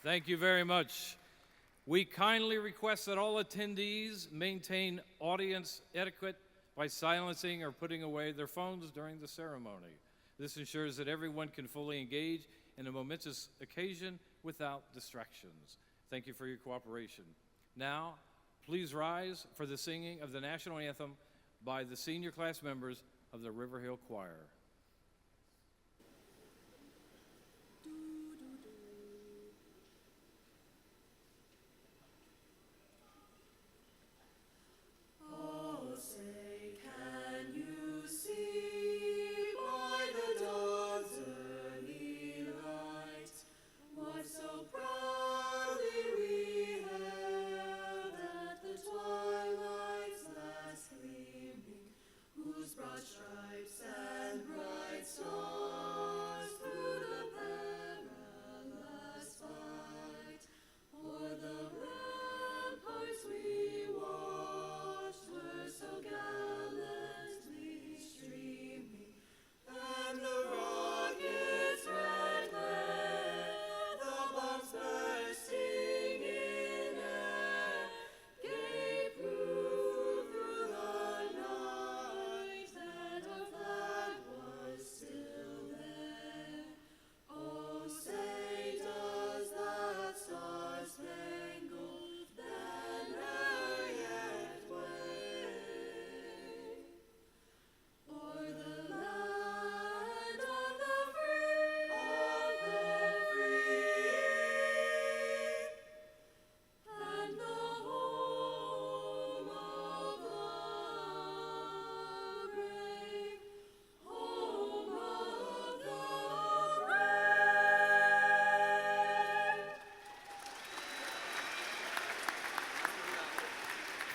Thank you very much. We kindly request that all attendees maintain audience etiquette by silencing or putting away their phones during the ceremony. This ensures that everyone can fully engage in a momentous occasion without distractions. Thank you for your cooperation. Now, please rise for the singing of the national anthem by the senior class members of the River Hill Choir.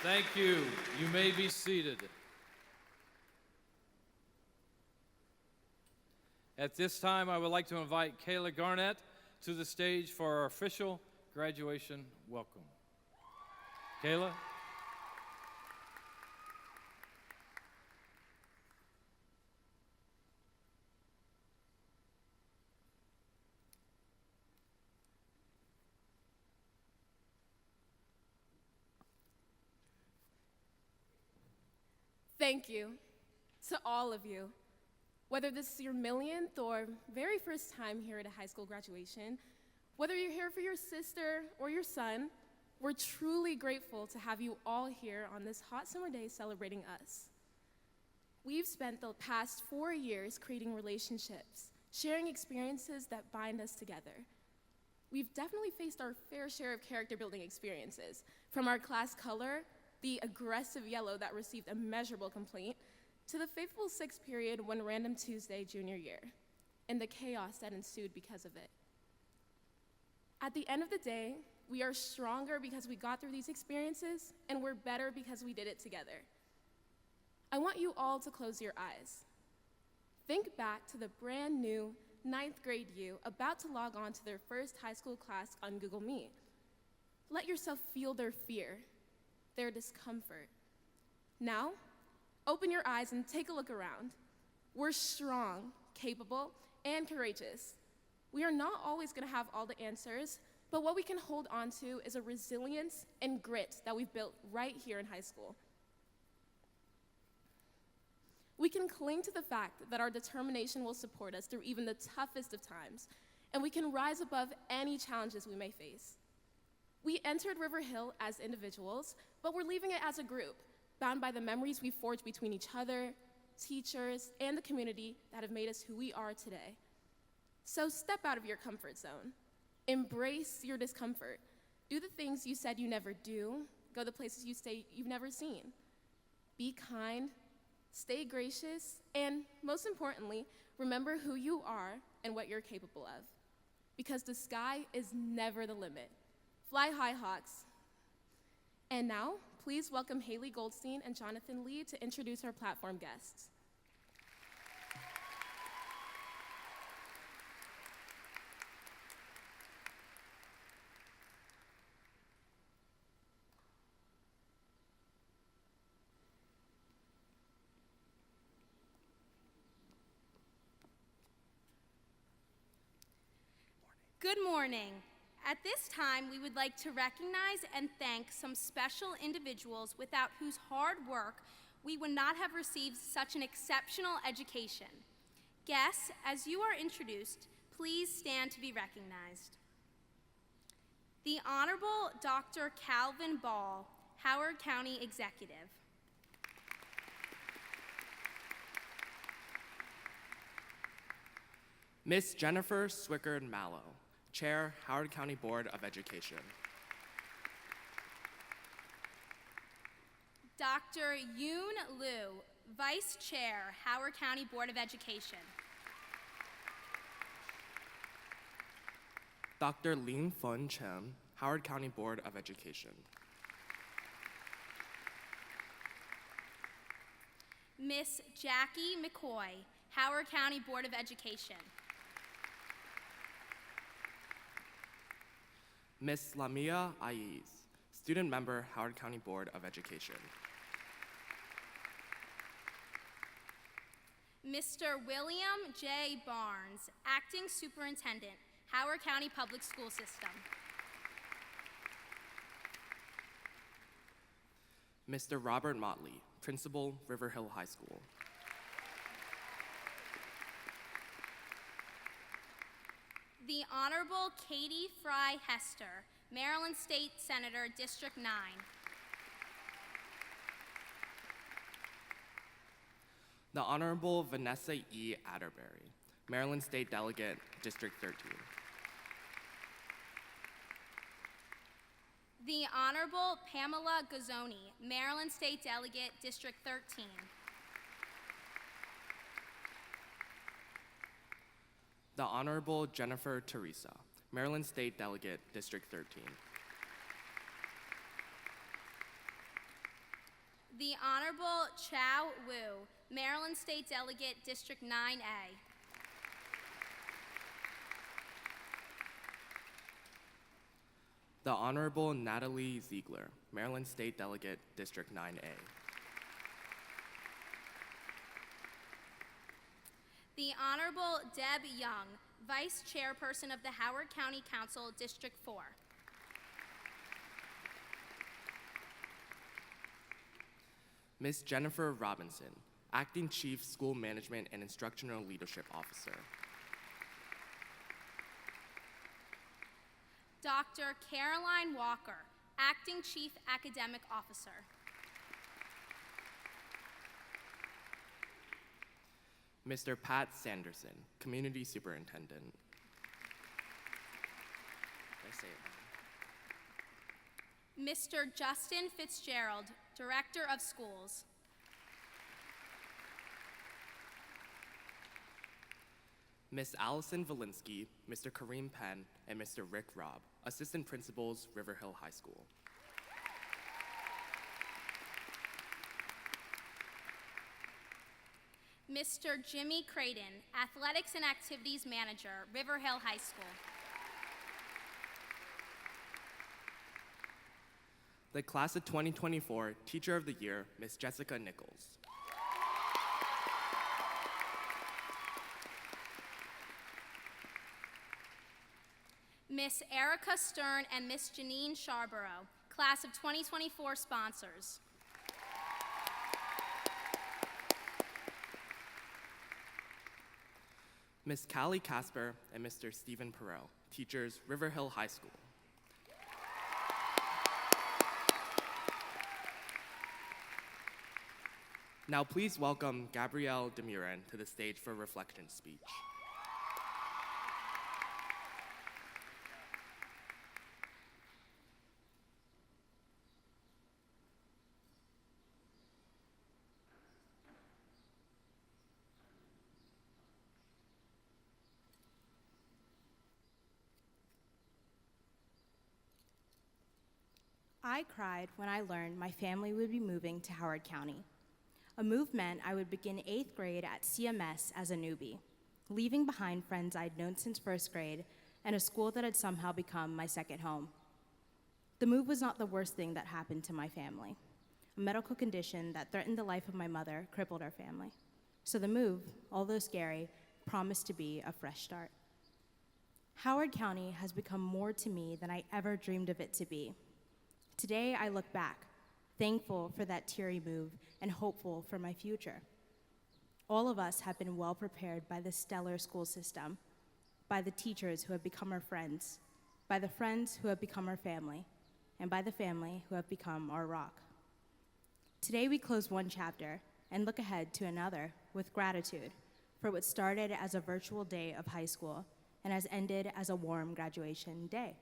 Thank you. You may be seated. At this time, I would like to invite Kayla Garnett to the stage for our official graduation welcome. Kayla? Thank you to all of you. Whether this is your millionth or very first time here at a high school graduation, whether you're here for your sister or your son, we're truly grateful to have you all here on this hot summer day celebrating us. We've spent the past 4 years creating relationships, sharing experiences that bind us together. We've definitely faced our fair share of character building experiences, from our class color, the aggressive yellow that received a measurable complaint, to the fateful sixth period one random Tuesday junior year, and the chaos that ensued because of it. At the end of the day, we are stronger because we got through these experiences, and we're better because we did it together. I want you all to close your eyes. Think back to the brand new 9th grade you about to log on to their first high school class on Google Meet. Let yourself feel their fear, their discomfort. Now, open your eyes and take a look around. We're strong, capable, and courageous. We are not always going to have all the answers, but what we can hold on to is a resilience and grit that we've built right here in high school. We can cling to the fact that our determination will support us through even the toughest of times, and we can rise above any challenges we may face. We entered River Hill as individuals, but we're leaving it as a group, bound by the memories we forged between each other, teachers, and the community that have made us who we are today. So step out of your comfort zone. Embrace your discomfort. Do the things you said you never do. Go the places you say you've never seen. Be kind, stay gracious, and most importantly, remember who you are and what you're capable of. Because the sky is never the limit. Fly high, Hawks. And now, please welcome Haley Goldstein and Jonathan Lee to introduce our platform guests. Good morning. At this time, we would like to recognize and thank some special individuals without whose hard work we would not have received such an exceptional education. Guests, as you are introduced, please stand to be recognized. The Honorable Dr. Calvin Ball, Howard County Executive. Miss Jennifer Swickard Mallow, Chair, Howard County Board of Education. Dr. Yoon Liu, Vice Chair, Howard County Board of Education. Dr. Lin Fun Chen, Howard County Board of Education. Miss Jackie McCoy, Howard County Board of Education. Miss Lamia Aiz, Student Member, Howard County Board of Education. Mr. William J. Barnes, Acting Superintendent, Howard County Public School System. Mr. Robert Motley, Principal, River Hill High School. The Honorable Katie Fry Hester, Maryland State Senator, District 9. The Honorable Vanessa E. Atterbury, Maryland State Delegate, District 13. The Honorable Pamela Gazzoni, Maryland State Delegate, District 13. The Honorable Jennifer Teresa, Maryland State Delegate, District 13. The Honorable Chow Wu, Maryland State Delegate, District 9A. The Honorable Natalie Ziegler, Maryland State Delegate, District 9A. The Honorable Deb Young, Vice Chairperson of the Howard County Council, District 4. Ms. Jennifer Robinson, Acting Chief School Management and Instructional Leadership Officer. Dr. Caroline Walker, Acting Chief Academic Officer. Mr. Pat Sanderson, Community Superintendent. Did I say it wrong? Mr. Justin Fitzgerald, Director of Schools. Ms. Allison Valinsky, Mr. Kareem Penn, and Mr. Rick Robb, Assistant Principals, River Hill High School. Mr. Jimmy Creighton, Athletics and Activities Manager, River Hill High School. The Class of 2024 Teacher of the Year, Ms. Jessica Nichols. Miss Erica Stern and Miss Janine Charborough, Class of 2024 sponsors. Ms. Callie Casper and Mr. Stephen Perot, teachers, River Hill High School. Now please welcome Gabrielle Demurin to the stage for a reflection speech. I cried when I learned my family would be moving to Howard County. A move meant I would begin 8th grade at CMS as a newbie, leaving behind friends I'd known since 1st grade and a school that had somehow become my second home. The move was not the worst thing that happened to my family. A medical condition that threatened the life of my mother crippled our family. So the move, although scary, promised to be a fresh start. Howard County has become more to me than I ever dreamed of it to be. Today, I look back, thankful for that teary move and hopeful for my future. All of us have been well prepared by the stellar school system, by the teachers who have become our friends, by the friends who have become our family, and by the family who have become our rock. Today, we close one chapter and look ahead to another with gratitude for what started as a virtual day of high school and has ended as a warm graduation day.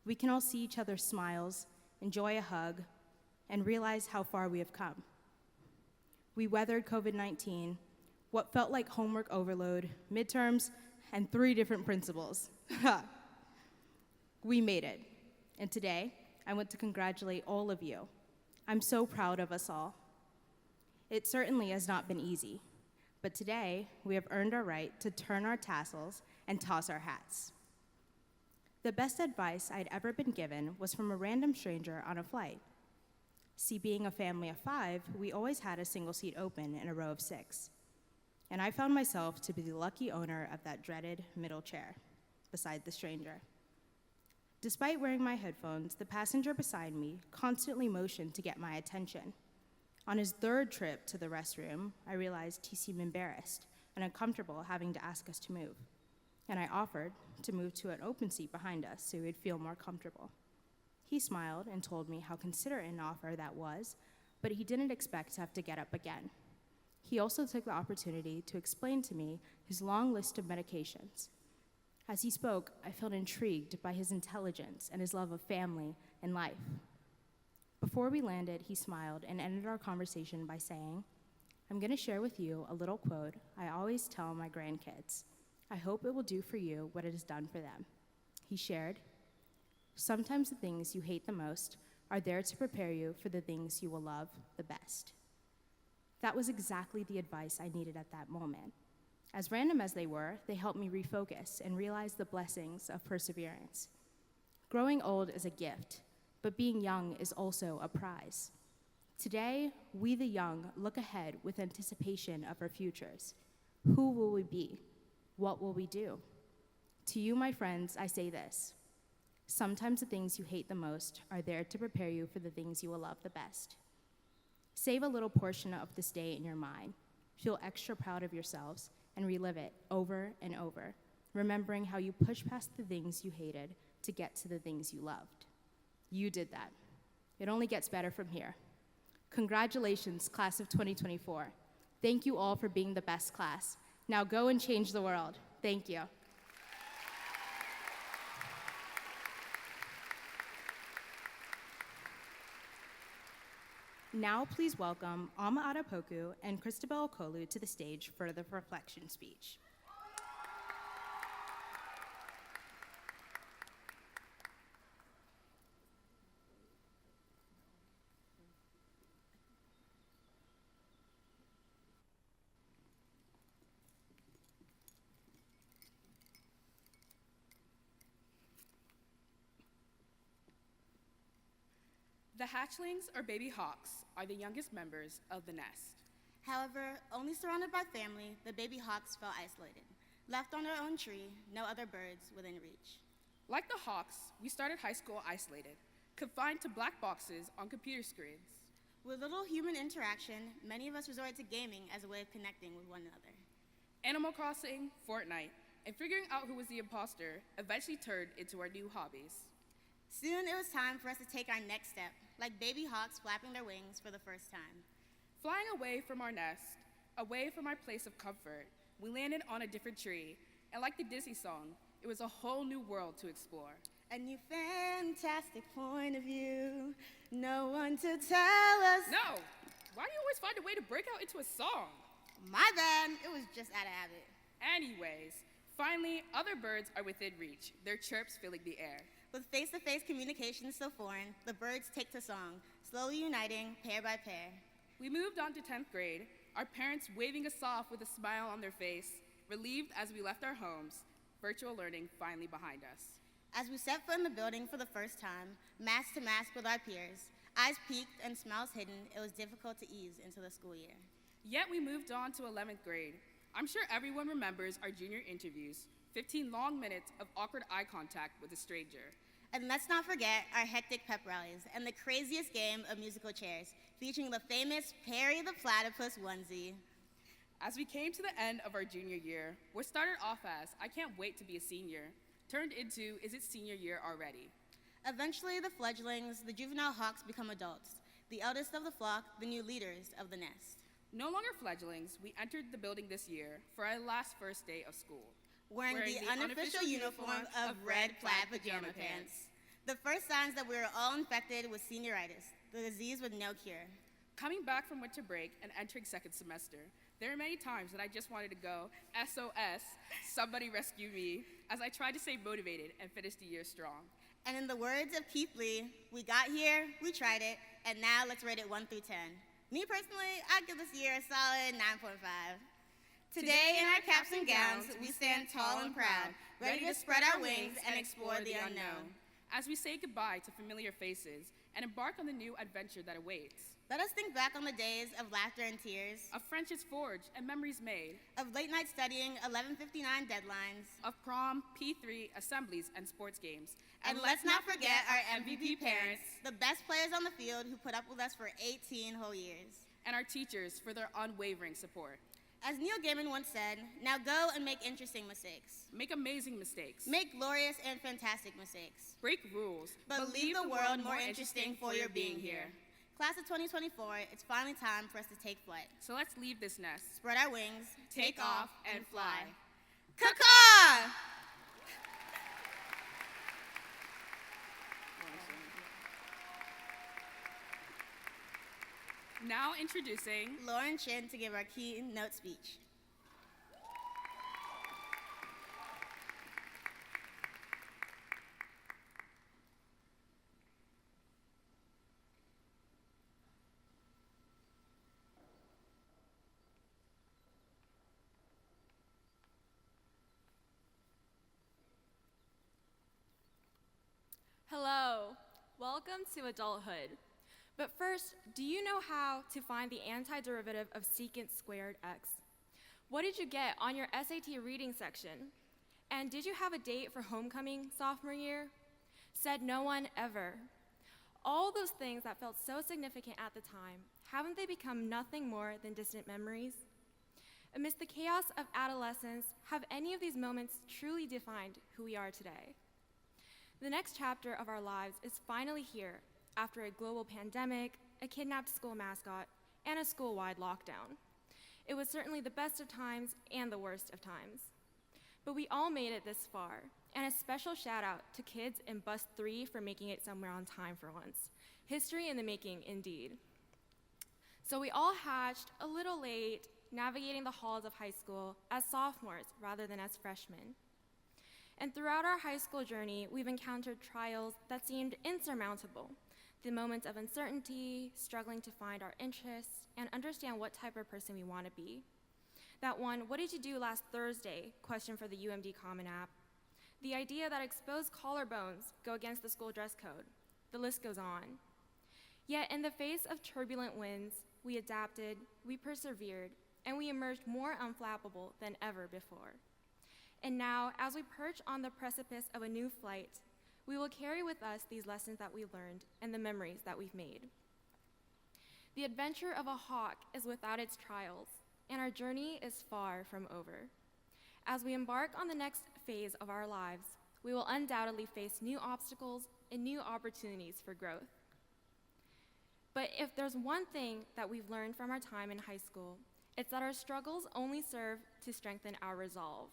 We can all see each other's smiles, enjoy a hug, and realize how far we have come. We weathered COVID-19, what felt like homework overload, midterms, and 3 different principals. We made it. And today, I want to congratulate all of you. I'm so proud of us all. It certainly has not been easy, but today, we have earned our right to turn our tassels and toss our hats. The best advice I'd ever been given was from a random stranger on a flight. See, being a family of 5, we always had a single seat open in a row of 6. And I found myself to be the lucky owner of that dreaded middle chair, beside the stranger. Despite wearing my headphones, the passenger beside me constantly motioned to get my attention. On his 3rd trip to the restroom, I realized he seemed embarrassed and uncomfortable having to ask us to move. And I offered to move to an open seat behind us so he would feel more comfortable. He smiled and told me how considerate an offer that was, but he didn't expect to have to get up again. He also took the opportunity to explain to me his long list of medications. As he spoke, I felt intrigued by his intelligence and his love of family and life. Before we landed, he smiled and ended our conversation by saying, "I'm going to share with you a little quote I always tell my grandkids. I hope it will do for you what it has done for them." He shared, "Sometimes the things you hate the most are there to prepare you for the things you will love the best." That was exactly the advice I needed at that moment. As random as they were, they helped me refocus and realize the blessings of perseverance. Growing old is a gift, but being young is also a prize. Today, we the young look ahead with anticipation of our futures. Who will we be? What will we do? To you, my friends, I say this. Sometimes the things you hate the most are there to prepare you for the things you will love the best. Save a little portion of this day in your mind. Feel extra proud of yourselves and relive it over and over, remembering how you pushed past the things you hated to get to the things you loved. You did that. It only gets better from here. Congratulations, class of 2024. Thank you all for being the best class. Now go and change the world. Thank you. Now please welcome Ama Adepoku and Christabel Okolu to the stage for the reflection speech. The hatchlings, or baby hawks, are the youngest members of the nest. However, only surrounded by family, the baby hawks felt isolated. Left on their own tree, no other birds within reach. Like the hawks, we started high school isolated, confined to black boxes on computer screens. With little human interaction, many of us resorted to gaming as a way of connecting with one another. Animal Crossing, Fortnite, and figuring out who was the imposter eventually turned into our new hobbies. Soon it was time for us to take our next step, like baby hawks flapping their wings for the first time. Flying away from our nest, away from our place of comfort, we landed on a different tree, and like the Disney song, it was a whole new world to explore. A new fantastic point of view, no one to tell us. No! Why do you always find a way to break out into a song? My bad, it was just out of habit. Anyways, finally, other birds are within reach, their chirps filling the air. With face-to-face communication so foreign, the birds take to song, slowly uniting pair by pair. We moved on to 10th grade, our parents waving us off with a smile on their face, relieved as we left our homes, virtual learning finally behind us. As we set foot in the building for the first time, mask to mask with our peers, eyes peaked and smiles hidden, it was difficult to ease into the school year. Yet we moved on to 11th grade. I'm sure everyone remembers our junior interviews, 15 long minutes of awkward eye contact with a stranger. And let's not forget our hectic pep rallies and the craziest game of musical chairs, featuring the famous Perry the Platypus onesie. As we came to the end of our junior year, what started off as, I can't wait to be a senior, turned into, is it senior year already? Eventually, the fledglings, the juvenile hawks, become adults, the eldest of the flock, the new leaders of the nest. No longer fledglings, we entered the building this year for our last first day of school. Wearing the unofficial uniform of red plaid pajama pants. The first signs that we were all infected with senioritis, the disease with no cure. Coming back from winter break and entering second semester, there are many times that I just wanted to go, SOS, somebody rescue me, as I tried to stay motivated and finish the year strong. And in the words of Keith Lee, we got here, we tried it, and now let's rate it 1 through 10. Me personally, I'd give this year a solid 9.5. Today in our caps and gowns, we stand tall and proud, ready to spread our wings and explore the unknown. As we say goodbye to familiar faces and embark on the new adventure that awaits. Let us think back on the days of laughter and tears, Of friendships forged and memories made. of late night studying, 11:59 deadlines, Of prom, P3, assemblies, and sports games. and let's not forget our MVP parents, the best players on the field who put up with us for 18 whole years. And our teachers for their unwavering support. As Neil Gaiman once said, now go and make interesting mistakes. Make amazing mistakes. Make glorious and fantastic mistakes. Break rules. But leave the world more interesting for your being here. Class of 2024, it's finally time for us to take flight. So let's leave this nest. Spread our wings, Take off and fly. Caw-caw! Now introducing Lauren Chin to give our keynote speech. Hello, welcome to adulthood. But first, do you know how to find the antiderivative of secant squared x? What did you get on your SAT reading section? And did you have a date for homecoming sophomore year? Said no one ever. All those things that felt so significant at the time, haven't they become nothing more than distant memories? Amidst the chaos of adolescence, have any of these moments truly defined who we are today? The next chapter of our lives is finally here after a global pandemic, a kidnapped school mascot, and a school-wide lockdown. It was certainly the best of times and the worst of times. But we all made it this far, and a special shout out to kids in Bus 3 for making it somewhere on time for once. History in the making, indeed. So we all hatched a little late, navigating the halls of high school as sophomores rather than as freshmen. And throughout our high school journey, we've encountered trials that seemed insurmountable. The moments of uncertainty, struggling to find our interests, and understand what type of person we want to be. That one, what did you do last Thursday? Question for the UMD Common App. The idea that exposed collarbones go against the school dress code. The list goes on. Yet in the face of turbulent winds, we adapted, we persevered, and we emerged more unflappable than ever before. And now, as we perch on the precipice of a new flight, we will carry with us these lessons that we learned and the memories that we've made. The adventure of a hawk is without its trials, and our journey is far from over. As we embark on the next phase of our lives, we will undoubtedly face new obstacles and new opportunities for growth. But if there's one thing that we've learned from our time in high school, it's that our struggles only serve to strengthen our resolve.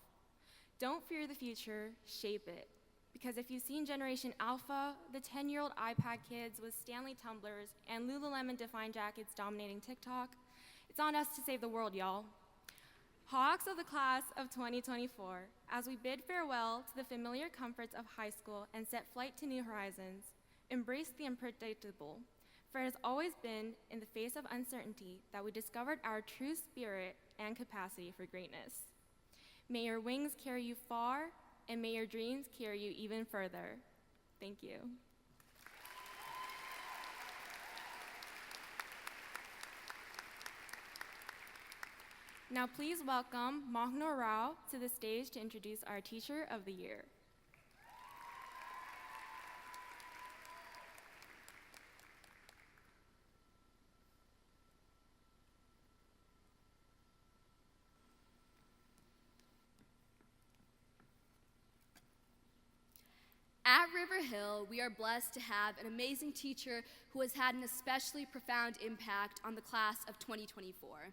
Don't fear the future, shape it. Because if you've seen Generation Alpha, the 10-year-old iPad kids with Stanley tumblers and Lululemon defined jackets dominating TikTok, it's on us to save the world, y'all. Hawks of the class of 2024, as we bid farewell to the familiar comforts of high school and set flight to new horizons, embrace the unpredictable, for it has always been in the face of uncertainty that we discovered our true spirit and capacity for greatness. May your wings carry you far, and may your dreams carry you even further. Thank you. Now please welcome Mohno Rao to the stage to introduce our Teacher of the Year. At River Hill, we are blessed to have an amazing teacher who has had an especially profound impact on the class of 2024.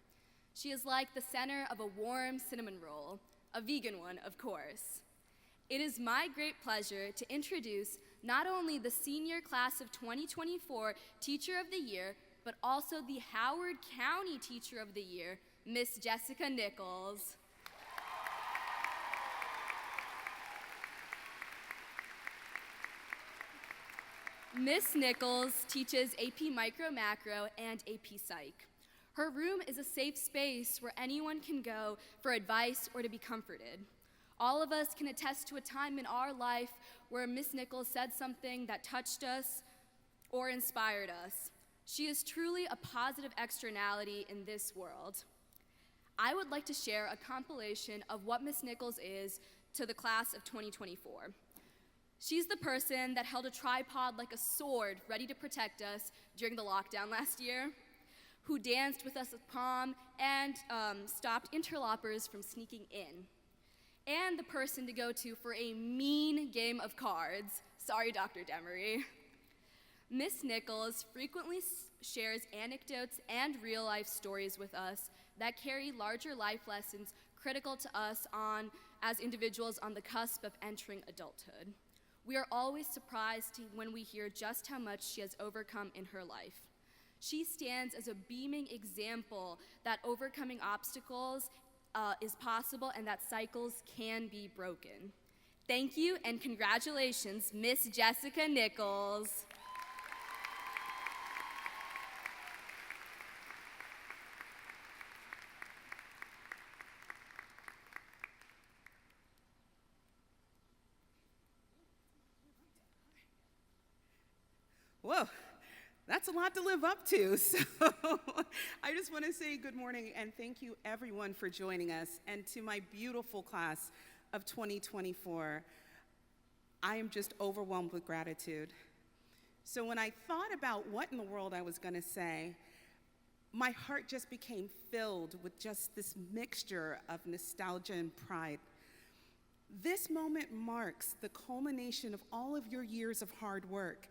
She is like the center of a warm cinnamon roll, a vegan one, of course. It is my great pleasure to introduce not only the senior class of 2024 Teacher of the Year, but also the Howard County Teacher of the Year, Miss Jessica Nichols. Miss Nichols teaches AP Micro Macro and AP Psych. Her room is a safe space where anyone can go for advice or to be comforted. All of us can attest to a time in our life where Miss Nichols said something that touched us or inspired us. She is truly a positive externality in this world. I would like to share a compilation of what Miss Nichols is to the class of 2024. She's the person that held a tripod like a sword ready to protect us during the lockdown last year, who danced with us at prom and stopped interlopers from sneaking in, and the person to go to for a mean game of cards. Sorry, Dr. Demery. Miss Nichols frequently shares anecdotes and real-life stories with us that carry larger life lessons critical to us as individuals on the cusp of entering adulthood. We are always surprised when we hear just how much she has overcome in her life. She stands as a beaming example that overcoming obstacles is possible and that cycles can be broken. Thank you and congratulations, Miss Jessica Nichols. Whoa, that's a lot to live up to. So I just want to say good morning and thank you everyone for joining us. And to my beautiful class of 2024, I am just overwhelmed with gratitude. So when I thought about what in the world I was going to say, my heart just became filled with just this mixture of nostalgia and pride. This moment marks the culmination of all of your years of hard work,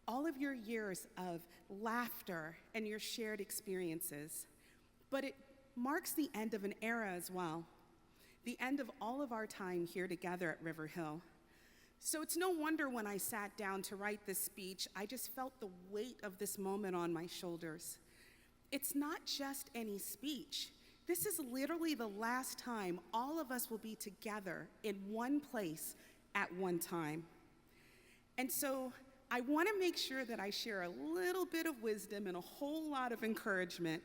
all of your years of laughter and your shared experiences. But it marks the end of an era as well, the end of all of our time here together at River Hill. So it's no wonder when I sat down to write this speech, I just felt the weight of this moment on my shoulders. It's not just any speech. This is literally the last time all of us will be together in one place at one time. And so I want to make sure that I share a little bit of wisdom and a whole lot of encouragement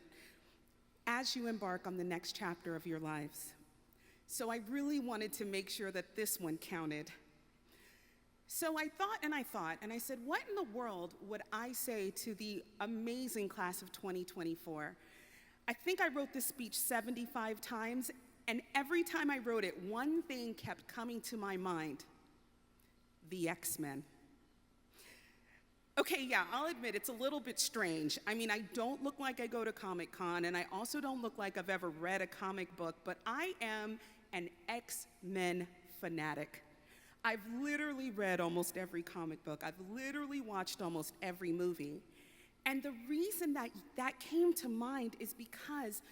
as you embark on the next chapter of your lives. So I really wanted to make sure that this one counted. So I thought, and I said, what in the world would I say to the amazing class of 2024? I think I wrote this speech 75 times, and every time I wrote it, one thing kept coming to my mind: the X-Men. Okay, yeah, I'll admit it's a little bit strange. I mean, I don't look like I go to Comic-Con, and I also don't look like I've ever read a comic book, but I am an X-Men fanatic. I've literally read almost every comic book. I've literally watched almost every movie. And the reason that that came to mind is because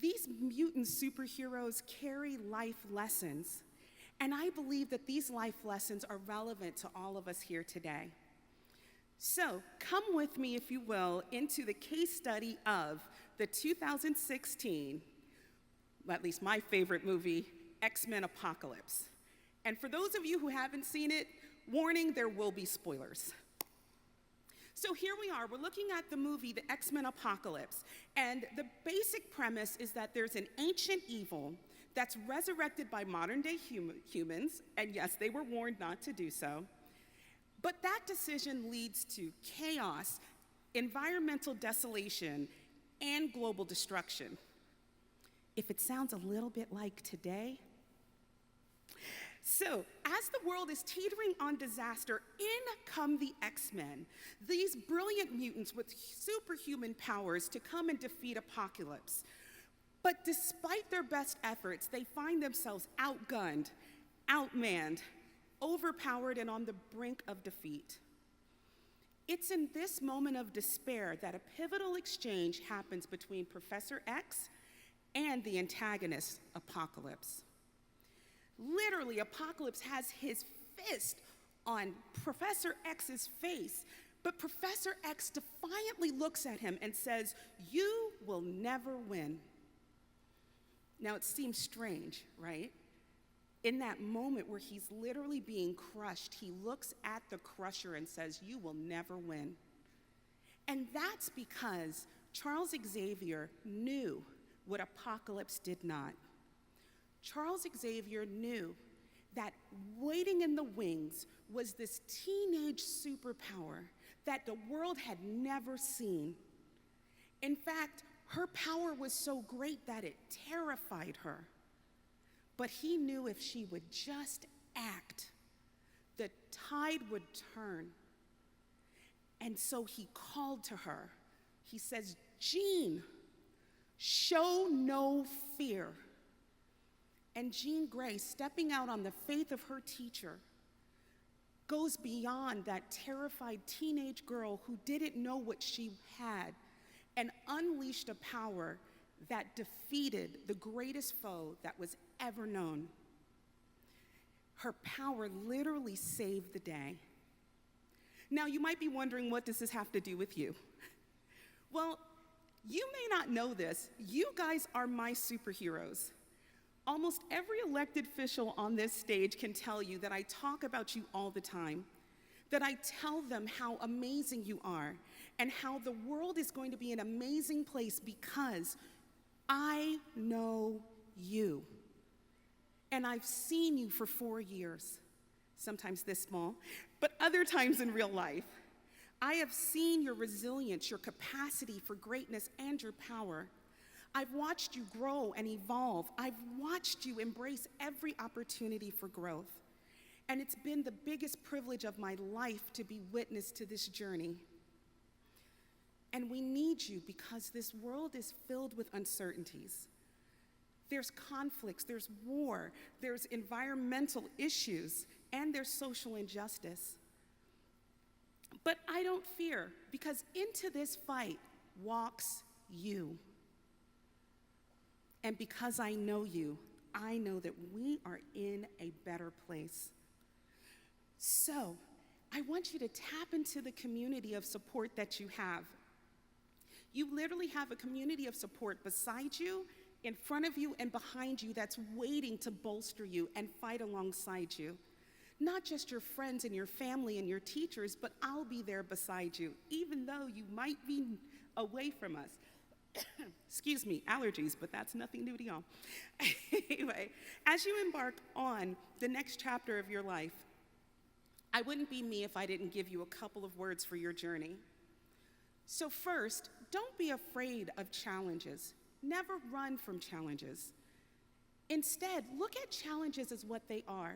these mutant superheroes carry life lessons. And I believe that these life lessons are relevant to all of us here today. So come with me, if you will, into the case study of the 2016, well, at least my favorite movie, X-Men Apocalypse. And for those of you who haven't seen it, warning, there will be spoilers. So here we are, we're looking at the movie, the X-Men Apocalypse, and the basic premise is that there's an ancient evil that's resurrected by modern day humans, and yes, they were warned not to do so. But that decision leads to chaos, environmental desolation, and global destruction. if it sounds a little bit like today? So, as the world is teetering on disaster, in come the X-Men, these brilliant mutants with superhuman powers to come and defeat Apocalypse. But despite their best efforts, they find themselves outgunned, outmanned, overpowered, and on the brink of defeat. It's in this moment of despair that a pivotal exchange happens between Professor X and the antagonist, Apocalypse. Literally, Apocalypse has his fist on Professor X's face, but Professor X defiantly looks at him and says, "You will never win." Now, it seems strange, right? In that moment where he's literally being crushed, he looks at the crusher and says, "You will never win." And that's because Charles Xavier knew what Apocalypse did not. Charles Xavier knew that waiting in the wings was this teenage superpower that the world had never seen. In fact, her power was so great that it terrified her. But he knew if she would just act, the tide would turn. And so he called to her. He says, "Jean, show no fear." And Jean Grey, stepping out on the faith of her teacher, goes beyond that terrified teenage girl who didn't know what she had and unleashed a power that defeated the greatest foe that was ever known. Her power literally saved the day. Now, you might be wondering, what does this have to do with you? Well, you may not know this. You guys are my superheroes. Almost every elected official on this stage can tell you that I talk about you all the time, that I tell them how amazing you are, and how the world is going to be an amazing place because I know you. And I've seen you for 4 years, sometimes this small, but other times in real life. I have seen your resilience, your capacity for greatness, and your power. I've watched you grow and evolve. I've watched you embrace every opportunity for growth. And it's been the biggest privilege of my life to be witness to this journey. And we need you because this world is filled with uncertainties. There's conflicts, there's war, there's environmental issues, and there's social injustice. But I don't fear, because into this fight walks you. And because I know you, I know that we are in a better place. So, I want you to tap into the community of support that you have. You literally have a community of support beside you, in front of you, and behind you that's waiting to bolster you and fight alongside you. Not just your friends and your family and your teachers, but I'll be there beside you, even though you might be away from us. Excuse me, allergies, but that's nothing new to y'all. Anyway, as you embark on the next chapter of your life, I wouldn't be me if I didn't give you a couple of words for your journey. So first, don't be afraid of challenges. Never run from challenges. Instead, look at challenges as what they are.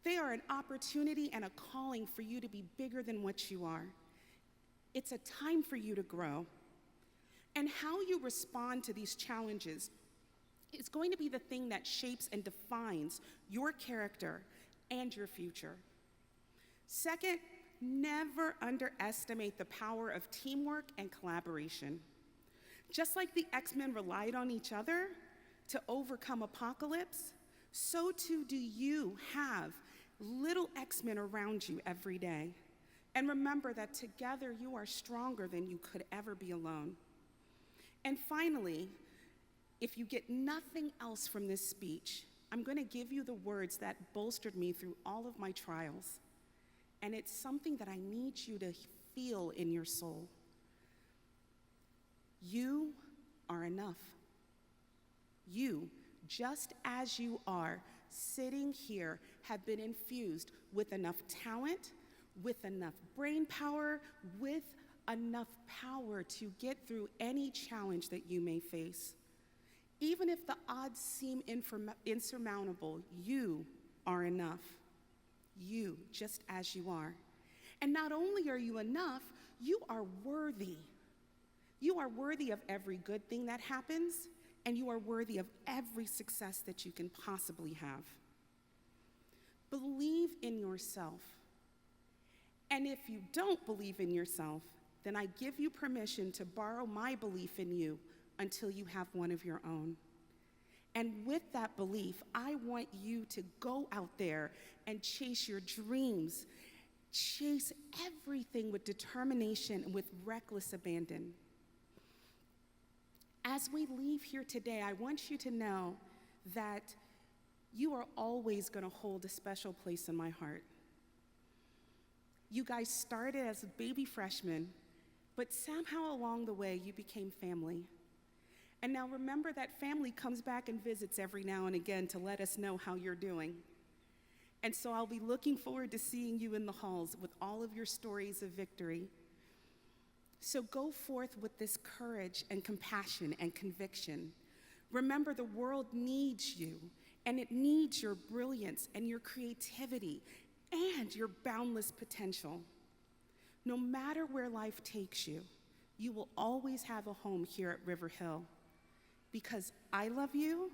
They are an opportunity and a calling for you to be bigger than what you are. It's a time for you to grow. And how you respond to these challenges is going to be the thing that shapes and defines your character and your future. Second, never underestimate the power of teamwork and collaboration. Just like the X-Men relied on each other to overcome Apocalypse, so too do you have little X-Men around you every day. And remember that together you are stronger than you could ever be alone. And finally, if you get nothing else from this speech, I'm going to give you the words that bolstered me through all of my trials. And it's something that I need you to feel in your soul. You are enough. You, just as you are, sitting here, have been infused with enough talent, with enough brain power, with enough power to get through any challenge that you may face. Even if the odds seem insurmountable, you are enough. You, just as you are. And not only are you enough, you are worthy. You are worthy of every good thing that happens, and you are worthy of every success that you can possibly have. Believe in yourself. And if you don't believe in yourself, then I give you permission to borrow my belief in you until you have one of your own. And with that belief, I want you to go out there and chase your dreams. Chase everything with determination and with reckless abandon. As we leave here today, I want you to know that you are always going to hold a special place in my heart. You guys started as baby freshmen, but somehow along the way you became family. And now remember that family comes back and visits every now and again to let us know how you're doing. And so I'll be looking forward to seeing you in the halls with all of your stories of victory. So go forth with this courage and compassion and conviction. Remember, the world needs you, and it needs your brilliance and your creativity and your boundless potential. No matter where life takes you, you will always have a home here at River Hill, because I love you,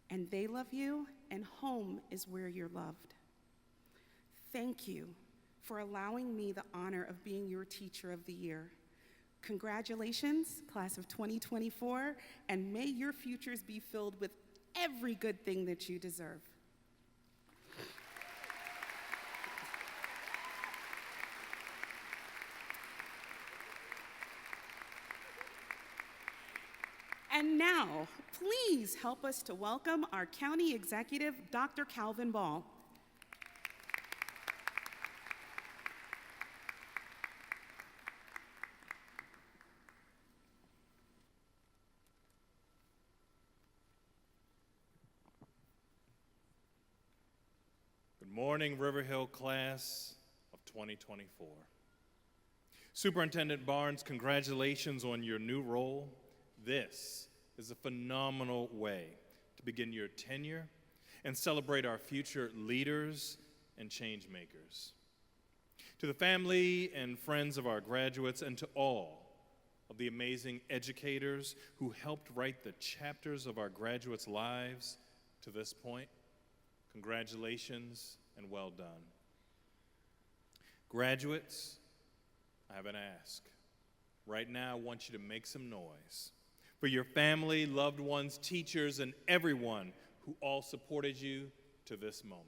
and they love you, and home is where you're loved. Thank you for allowing me the honor of being your Teacher of the Year. Congratulations, class of 2024, and may your futures be filled with every good thing that you deserve. And now, please help us to welcome our County Executive, Dr. Calvin Ball. Good morning, River Hill class of 2024. Superintendent Barnes, congratulations on your new role. This is a phenomenal way to begin your tenure and celebrate our future leaders and change makers. To the family and friends of our graduates, and to all of the amazing educators who helped write the chapters of our graduates' lives to this point, congratulations and well done. Graduates, I have an ask. Right now, I want you to make some noise for your family, loved ones, teachers, and everyone who all supported you to this moment.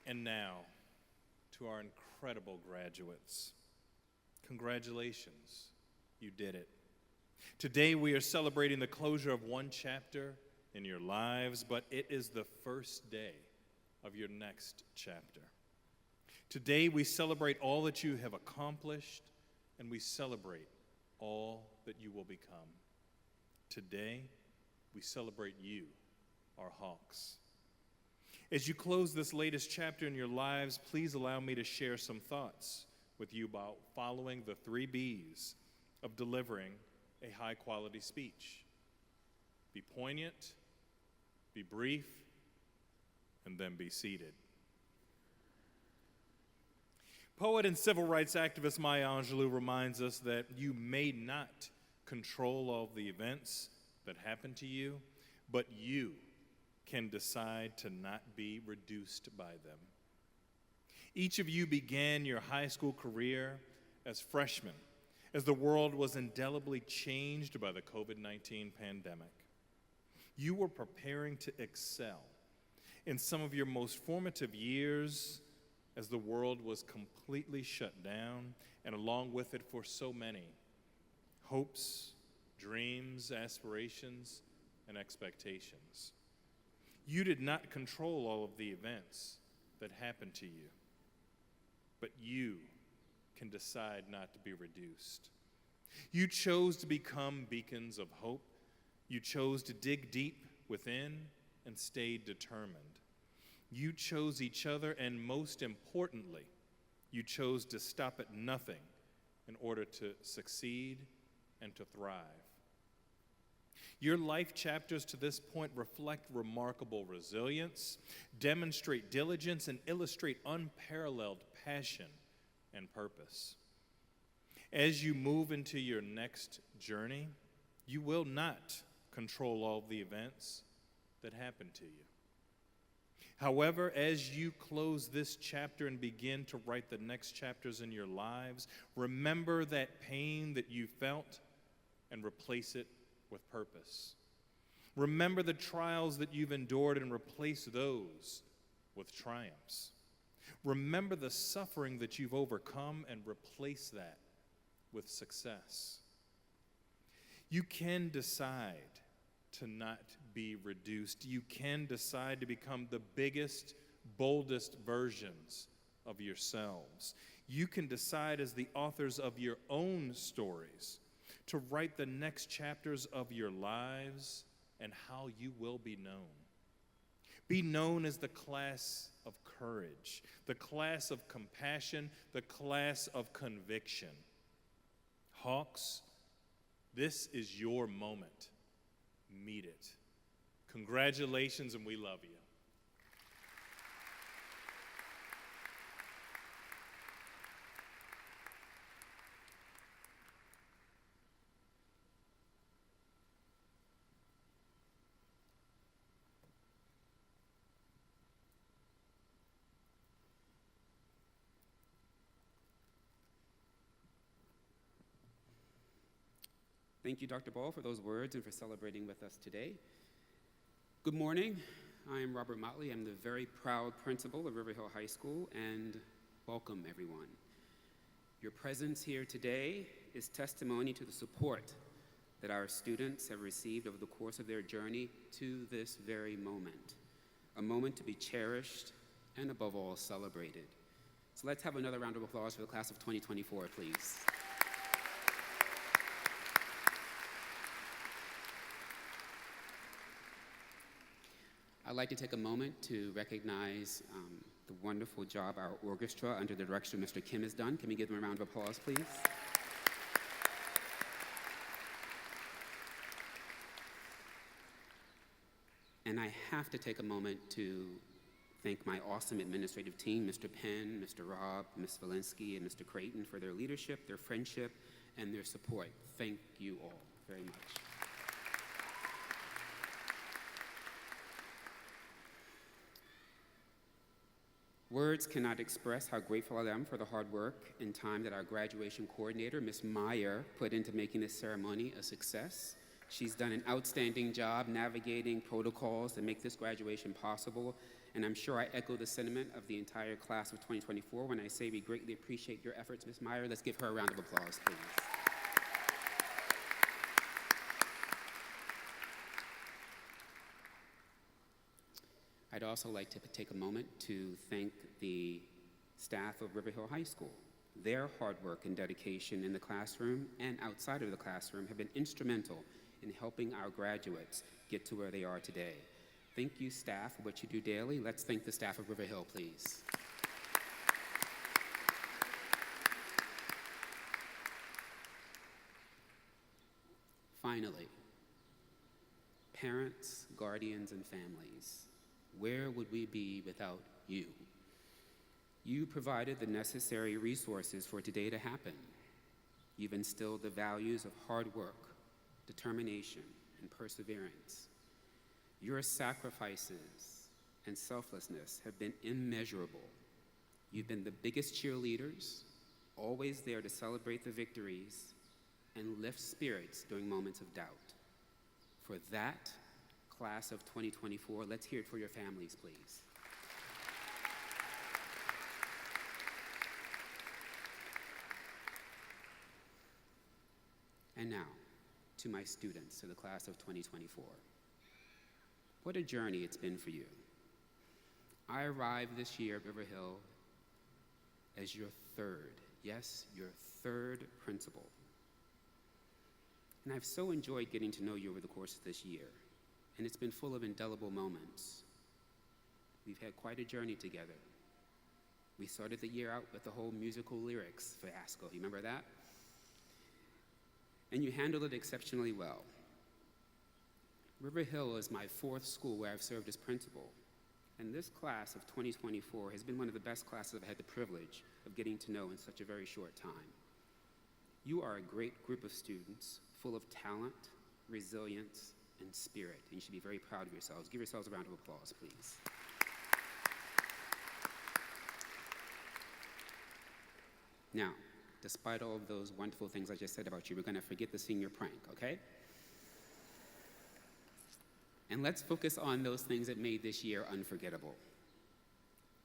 And now, to our incredible graduates, congratulations, you did it. Today we are celebrating the closure of one chapter in your lives, but it is the first day of your next chapter. Today we celebrate all that you have accomplished, and we celebrate all that you will become. Today we celebrate you, our Hawks. As you close this latest chapter in your lives, please allow me to share some thoughts with you about following the 3 B's of delivering a high-quality speech. Be poignant, be brief, and then be seated. Poet and civil rights activist Maya Angelou reminds us that you may not control all the events that happen to you, but you can decide to not be reduced by them. Each of you began your high school career as freshmen, as the world was indelibly changed by the COVID-19 pandemic. You were preparing to excel in some of your most formative years as the world was completely shut down, and along with it for so many, hopes, dreams, aspirations, and expectations. You did not control all of the events that happened to you, but you can decide not to be reduced. You chose to become beacons of hope. You chose to dig deep within and stay determined. You chose each other, and most importantly, You chose to stop at nothing in order to succeed and to thrive. Your life chapters to this point reflect remarkable resilience, demonstrate diligence, and illustrate unparalleled passion and purpose. As you move into your next journey, you will not control all the events that happen to you. However, as you close this chapter and begin to write the next chapters in your lives, remember that pain that you felt and replace it with purpose. Remember the trials that you've endured and replace those with triumphs. Remember the suffering that you've overcome and replace that with success. You can decide to not be reduced. You can decide to become the biggest, boldest versions of yourselves. You can decide as the authors of your own stories to write the next chapters of your lives and how you will be known. Be known as the class of courage, the class of compassion, the class of conviction. Hawks, this is your moment. Meet it. Congratulations, and we love you. Thank you, Dr. Ball, for those words and for celebrating with us today. Good morning. I am Robert Motley. I'm the very proud principal of River Hill High School, and welcome, everyone. Your presence here today is testimony to the support that our students have received over the course of their journey to this very moment, a moment to be cherished and, above all, celebrated. So let's have another round of applause for the class of 2024, please. I'd like to take a moment to recognize the wonderful job our orchestra under the direction of Mr. Kim has done. Can we give them a round of applause, please? And I have to take a moment to thank my awesome administrative team, Mr. Penn, Mr. Robb, Ms. Valinsky, and Mr. Creighton for their leadership, their friendship, and their support. Thank you all very much. Words cannot express how grateful I am for the hard work and time that our graduation coordinator, Ms. Meyer, put into making this ceremony a success. She's done an outstanding job navigating protocols that make this graduation possible, and I'm sure I echo the sentiment of the entire class of 2024 when I say we greatly appreciate your efforts, Ms. Meyer. Let's give her a round of applause, please. I'd also like to take a moment to thank the staff of River Hill High School. Their hard work and dedication in the classroom and outside of the classroom have been instrumental in helping our graduates get to where they are today. Thank you, staff, for what you do daily. Let's thank the staff of River Hill, please. Finally, parents, guardians, and families, where would we be without you? You provided the necessary resources for today to happen. You've instilled the values of hard work, determination, and perseverance. Your sacrifices and selflessness have been immeasurable. You've been the biggest cheerleaders, always there to celebrate the victories and lift spirits during moments of doubt. For that, class of 2024, let's hear it for your families, please. And now, to my students, to the class of 2024. What a journey it's been for you. I arrived this year at River Hill as your third, yes, your third principal. And I've so enjoyed getting to know you over the course of this year, and it's been full of indelible moments. We've had quite a journey together. We started the year out with the whole musical lyrics fiasco. You remember that? And you handled it exceptionally well. River Hill is my 4th school where I've served as principal. And this class of 2024 has been one of the best classes I've had the privilege of getting to know in such a very short time. You are a great group of students full of talent, resilience, and spirit. And you should be very proud of yourselves. Give yourselves a round of applause, please. Now, despite all of those wonderful things I just said about you, we're going to forget the senior prank, okay? And let's focus on those things that made this year unforgettable.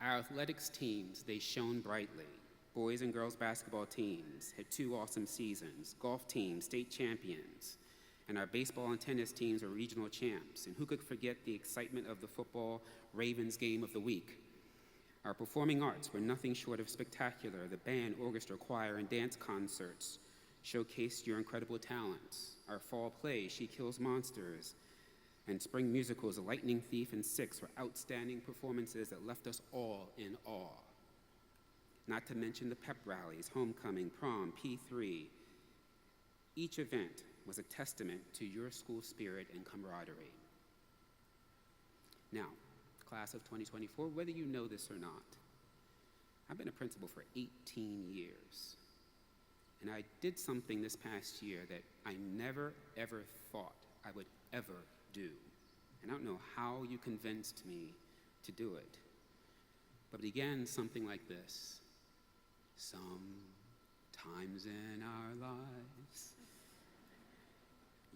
Our athletics teams, they shone brightly. Boys and girls basketball teams had 2 awesome seasons. Golf teams, state champions. And our baseball and tennis teams were regional champs. And who could forget the excitement of the football Ravens game of the week? Our performing arts were nothing short of spectacular. The band, orchestra, choir, and dance concerts showcased your incredible talents. Our fall plays, She Kills Monsters, and spring musicals, The Lightning Thief and Six, were outstanding performances that left us all in awe. Not to mention the pep rallies, homecoming, prom, P3. Each event was a testament to your school spirit and camaraderie. Now, class of 2024, whether you know this or not, I've been a principal for 18 years. And I did something this past year that I never, ever thought I would ever do. And I don't know how you convinced me to do it. But it began something like this. Sometimes in our lives,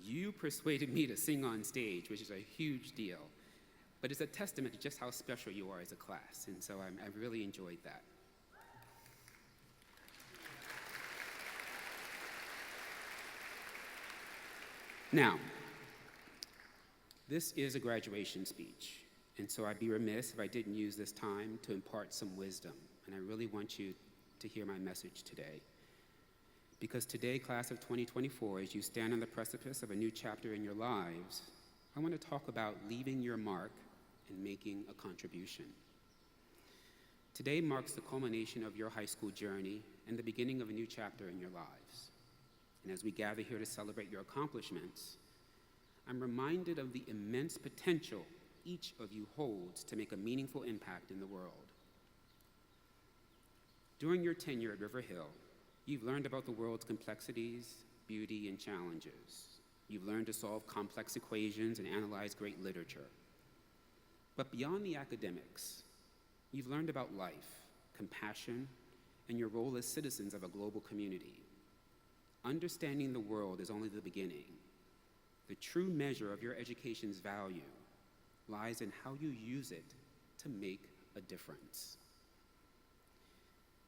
you persuaded me to sing on stage, which is a huge deal. But it's a testament to just how special you are as a class, and so I really enjoyed that. Now, this is a graduation speech, and so I'd be remiss if I didn't use this time to impart some wisdom, and I really want you to hear my message today. Because today, class of 2024, as you stand on the precipice of a new chapter in your lives, I want to talk about leaving your mark and making a contribution. Today marks the culmination of your high school journey and the beginning of a new chapter in your lives. And as we gather here to celebrate your accomplishments, I'm reminded of the immense potential each of you holds to make a meaningful impact in the world. During your tenure at River Hill, you've learned about the world's complexities, beauty, and challenges. You've learned to solve complex equations and analyze great literature. But beyond the academics, you've learned about life, compassion, and your role as citizens of a global community. Understanding the world is only the beginning. The true measure of your education's value lies in how you use it to make a difference.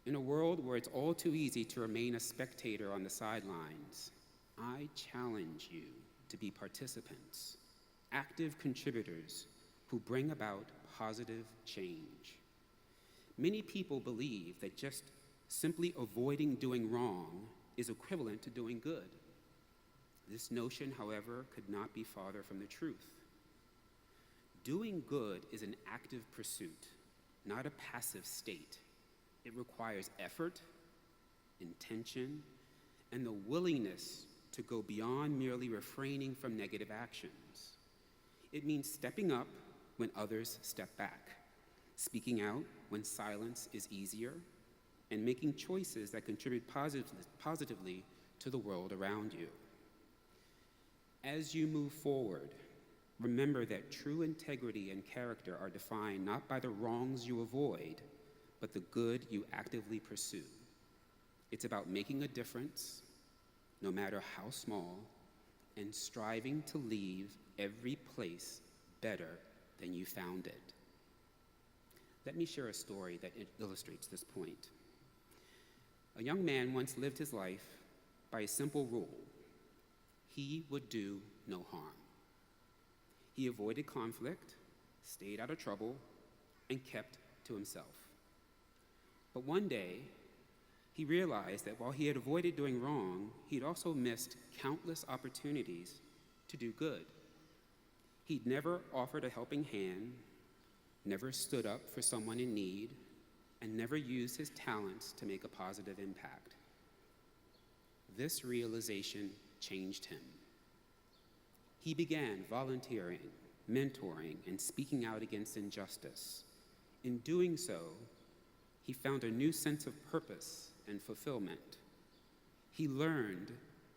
In a world where it's all too easy to remain a spectator on the sidelines, I challenge you to be participants, active contributors who bring about positive change. Many people believe that just simply avoiding doing wrong is equivalent to doing good. This notion, however, could not be farther from the truth. Doing good is an active pursuit, not a passive state. It requires effort, intention, and the willingness to go beyond merely refraining from negative actions. It means stepping up when others step back, speaking out when silence is easier, and making choices that contribute positively to the world around you. As you move forward, remember that true integrity and character are defined not by the wrongs you avoid, but the good you actively pursue. It's about making a difference, no matter how small, and striving to leave every place better than you found it. Let me share a story that illustrates this point. A young man once lived his life by a simple rule: he would do no harm. He avoided conflict, stayed out of trouble, and kept to himself. But one day, he realized that while he had avoided doing wrong, he'd also missed countless opportunities to do good. He'd never offered a helping hand, never stood up for someone in need, and never use his talents to make a positive impact. This realization changed him. He began volunteering, mentoring, and speaking out against injustice. In doing so, he found a new sense of purpose and fulfillment. He learned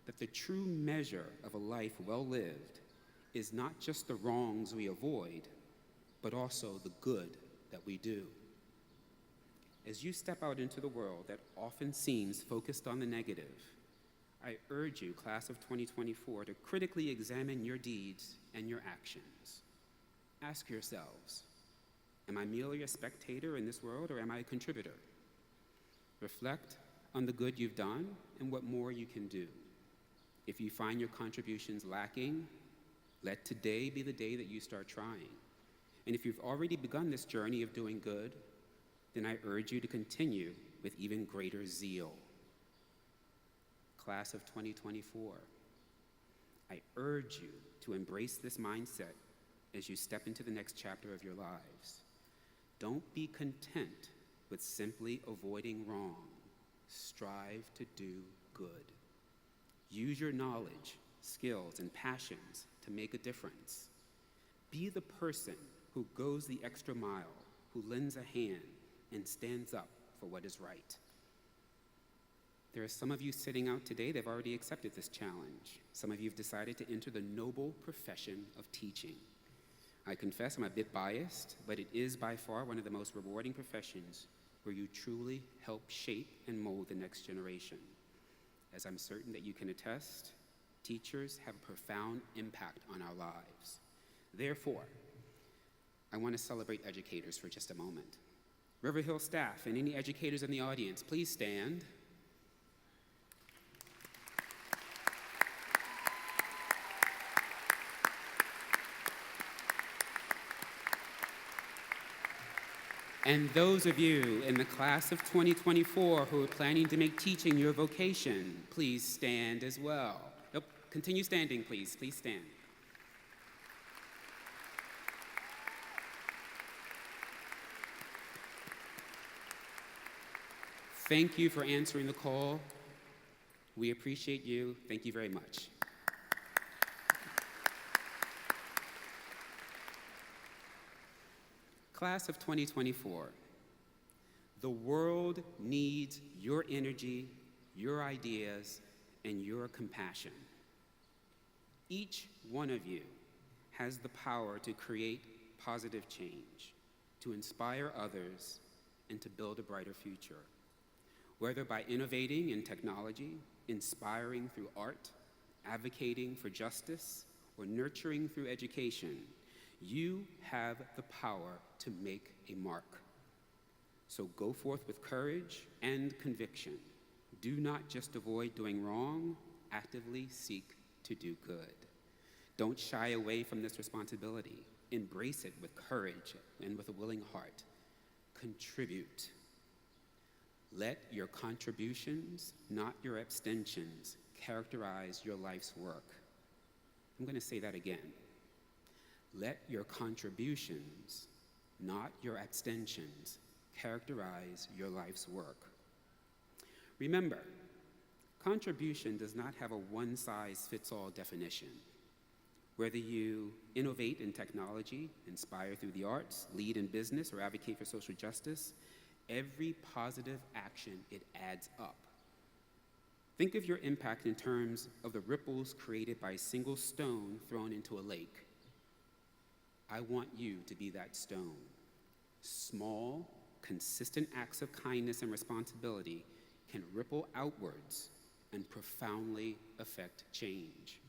that the true measure of a life well lived is not just the wrongs we avoid, but also the good that we do. As you step out into the world that often seems focused on the negative, I urge you, class of 2024, to critically examine your deeds and your actions. Ask yourselves, am I merely a spectator in this world, or am I a contributor? Reflect on the good you've done and what more you can do. If you find your contributions lacking, let today be the day that you start trying. And if you've already begun this journey of doing good, then I urge you to continue with even greater zeal. Class of 2024, I urge you to embrace this mindset as you step into the next chapter of your lives. Don't be content with simply avoiding wrong. Strive to do good. Use your knowledge, skills, and passions to make a difference. Be the person who goes the extra mile, who lends a hand, and stands up for what is right. There are some of you sitting out today that have already accepted this challenge. Some of you have decided to enter the noble profession of teaching. I confess I'm a bit biased, but it is by far one of the most rewarding professions where you truly help shape and mold the next generation. As I'm certain that you can attest, teachers have a profound impact on our lives. Therefore, I want to celebrate educators for just a moment. River Hill staff and any educators in the audience, please stand. And those of you in the class of 2024 who are planning to make teaching your vocation, please stand as well. Nope, continue standing, please. Please stand. Thank you for answering the call. We appreciate you. Thank you very much. Class of 2024, the world needs your energy, your ideas, and your compassion. Each one of you has the power to create positive change, to inspire others, and to build a brighter future. Whether by innovating in technology, inspiring through art, advocating for justice, or nurturing through education, you have the power to make a mark. So go forth with courage and conviction. Do not just avoid doing wrong, actively seek to do good. Don't shy away from this responsibility. Embrace it with courage and with a willing heart. Contribute. Let your contributions, not your abstentions, characterize your life's work. I'm going to say that again. Let your contributions, not your abstentions, characterize your life's work. Remember, contribution does not have a one-size-fits-all definition. Whether you innovate in technology, inspire through the arts, lead in business, or advocate for social justice, every positive action, it adds up. Think of your impact in terms of the ripples created by a single stone thrown into a lake. I want you to be that stone. Small, consistent acts of kindness and responsibility can ripple outwards and profoundly affect change.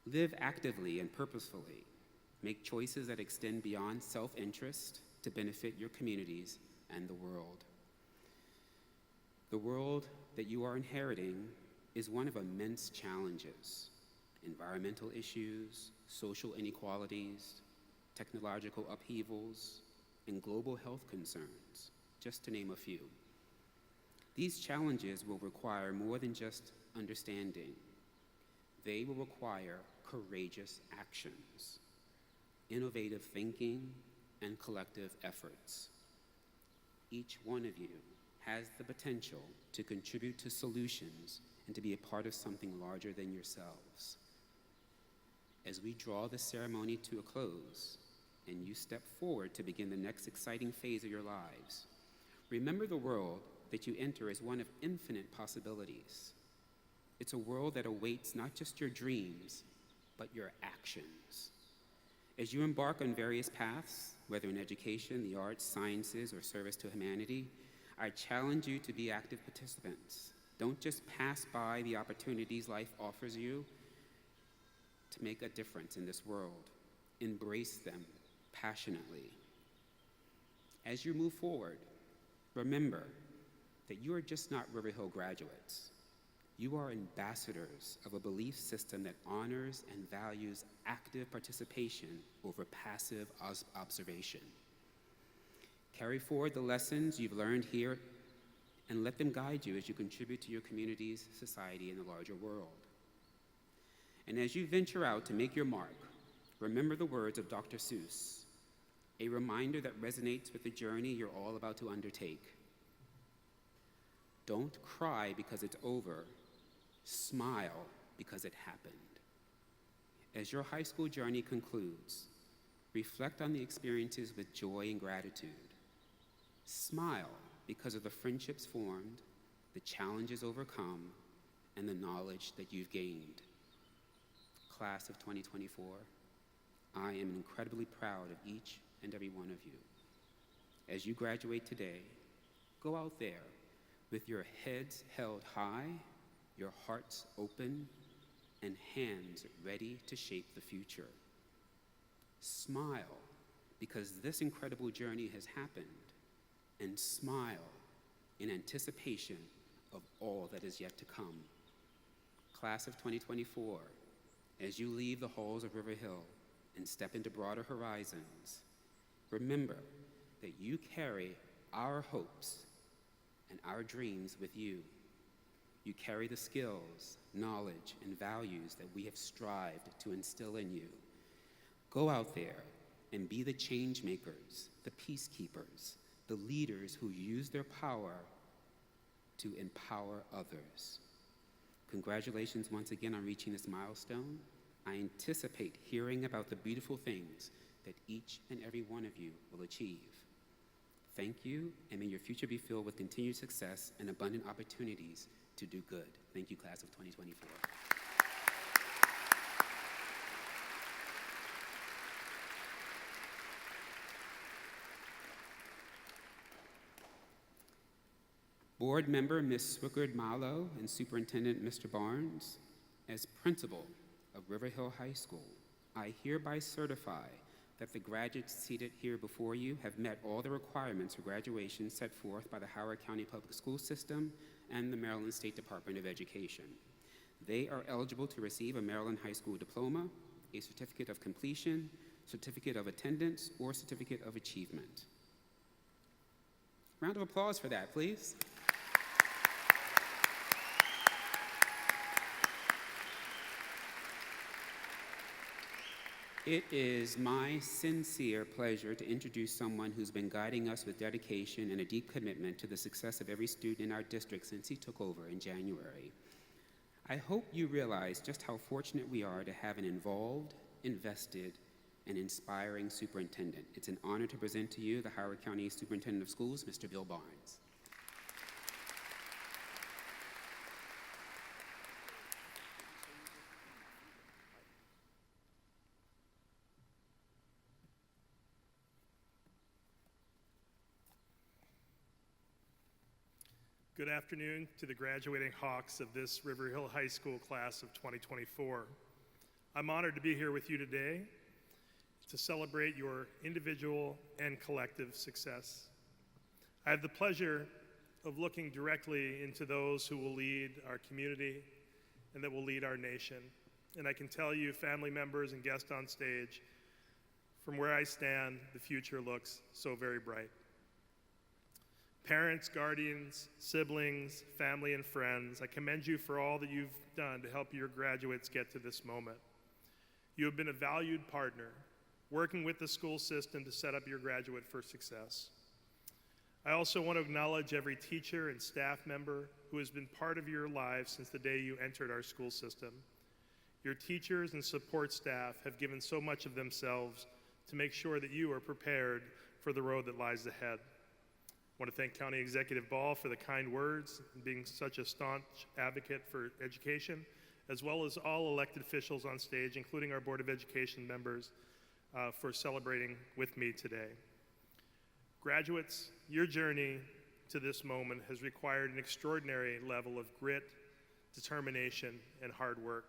Live actively and purposefully. Make choices that extend beyond self-interest to benefit your communities and the world. The world that you are inheriting is one of immense challenges. Environmental issues, social inequalities, technological upheavals, and global health concerns, just to name a few. These challenges will require more than just understanding. They will require courageous actions, innovative thinking, and collective efforts. Each one of you has the potential to contribute to solutions and to be a part of something larger than yourselves. As we draw the ceremony to a close and you step forward to begin the next exciting phase of your lives, remember the world that you enter is one of infinite possibilities. It's a world that awaits not just your dreams, but your actions. As you embark on various paths, whether in education, the arts, sciences, or service to humanity, I challenge you to be active participants. Don't just pass by the opportunities life offers you to make a difference in this world. Embrace them passionately. As you move forward, remember that you are just not River Hill graduates. You are ambassadors of a belief system that honors and values active participation over passive observation. Carry forward the lessons you've learned here and let them guide you as you contribute to your communities, society, and the larger world. And as you venture out to make your mark, remember the words of Dr. Seuss, a reminder that resonates with the journey you're all about to undertake. Don't cry because it's over. Smile because it happened. As your high school journey concludes, reflect on the experiences with joy and gratitude. Smile because of the friendships formed, the challenges overcome, and the knowledge that you've gained. Class of 2024, I am incredibly proud of each and every one of you. As you graduate today, go out there with your heads held high, your hearts open, and hands ready to shape the future. Smile because this incredible journey has happened, and smile in anticipation of all that is yet to come. Class of 2024, as you leave the halls of River Hill and step into broader horizons, remember that you carry our hopes and our dreams with you. You carry the skills, knowledge, and values that we have strived to instill in you. Go out there and be the change makers, the peacekeepers, the leaders who use their power to empower others. Congratulations once again on reaching this milestone. I anticipate hearing about the beautiful things that each and every one of you will achieve. Thank you, and may your future be filled with continued success and abundant opportunities to do good. Thank you, class of 2024. Board member Ms. Swickard Malo and Superintendent Mr. Barnes, as principal of River Hill High School, I hereby certify that the graduates seated here before you have met all the requirements for graduation set forth by the Howard County Public School System and the Maryland State Department of Education. They are eligible to receive a Maryland High School diploma, a certificate of completion, certificate of attendance, or certificate of achievement. Round of applause for that, please. It is my sincere pleasure to introduce someone who's been guiding us with dedication and a deep commitment to the success of every student in our district since he took over in January. I hope you realize just how fortunate we are to have an involved, invested, and inspiring superintendent. It's an honor to present to you the Howard County Superintendent of Schools, Mr. Bill Barnes. Good afternoon to the graduating Hawks of this River Hill High School class of 2024. I'm honored to be here with you today to celebrate your individual and collective success. I have the pleasure of looking directly into those who will lead our community and that will lead our nation. And I can tell you, family members and guests on stage, from where I stand, the future looks so very bright. Parents, guardians, siblings, family, and friends, I commend you for all that you've done to help your graduates get to this moment. You have been a valued partner, working with the school system to set up your graduate for success. I also want to acknowledge every teacher and staff member who has been part of your lives since the day you entered our school system. Your teachers and support staff have given so much of themselves to make sure that you are prepared for the road that lies ahead. I want to thank County Executive Ball for the kind words and being such a staunch advocate for education, as well as all elected officials on stage, including our Board of Education members, for celebrating with me today. Graduates, your journey to this moment has required an extraordinary level of grit, determination, and hard work.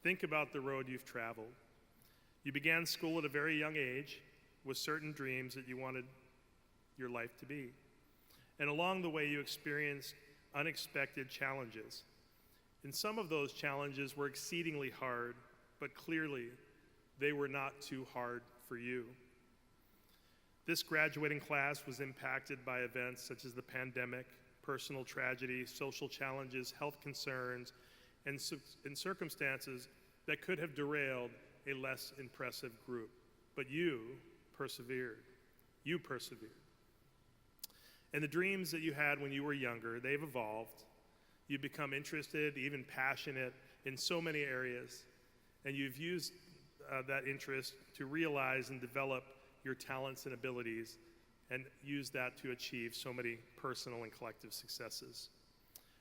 Think about the road you've traveled. You began school at a very young age with certain dreams that you wanted your life to be. And along the way, you experienced unexpected challenges. And some of those challenges were exceedingly hard, but clearly they were not too hard for you. This graduating class was impacted by events such as the pandemic, personal tragedy, social challenges, health concerns, and circumstances that could have derailed a less impressive group. But you persevered. You persevered. And the dreams that you had when you were younger, they've evolved. You've become interested, even passionate in so many areas. And you've used that interest to realize and develop your talents and abilities and use that to achieve so many personal and collective successes.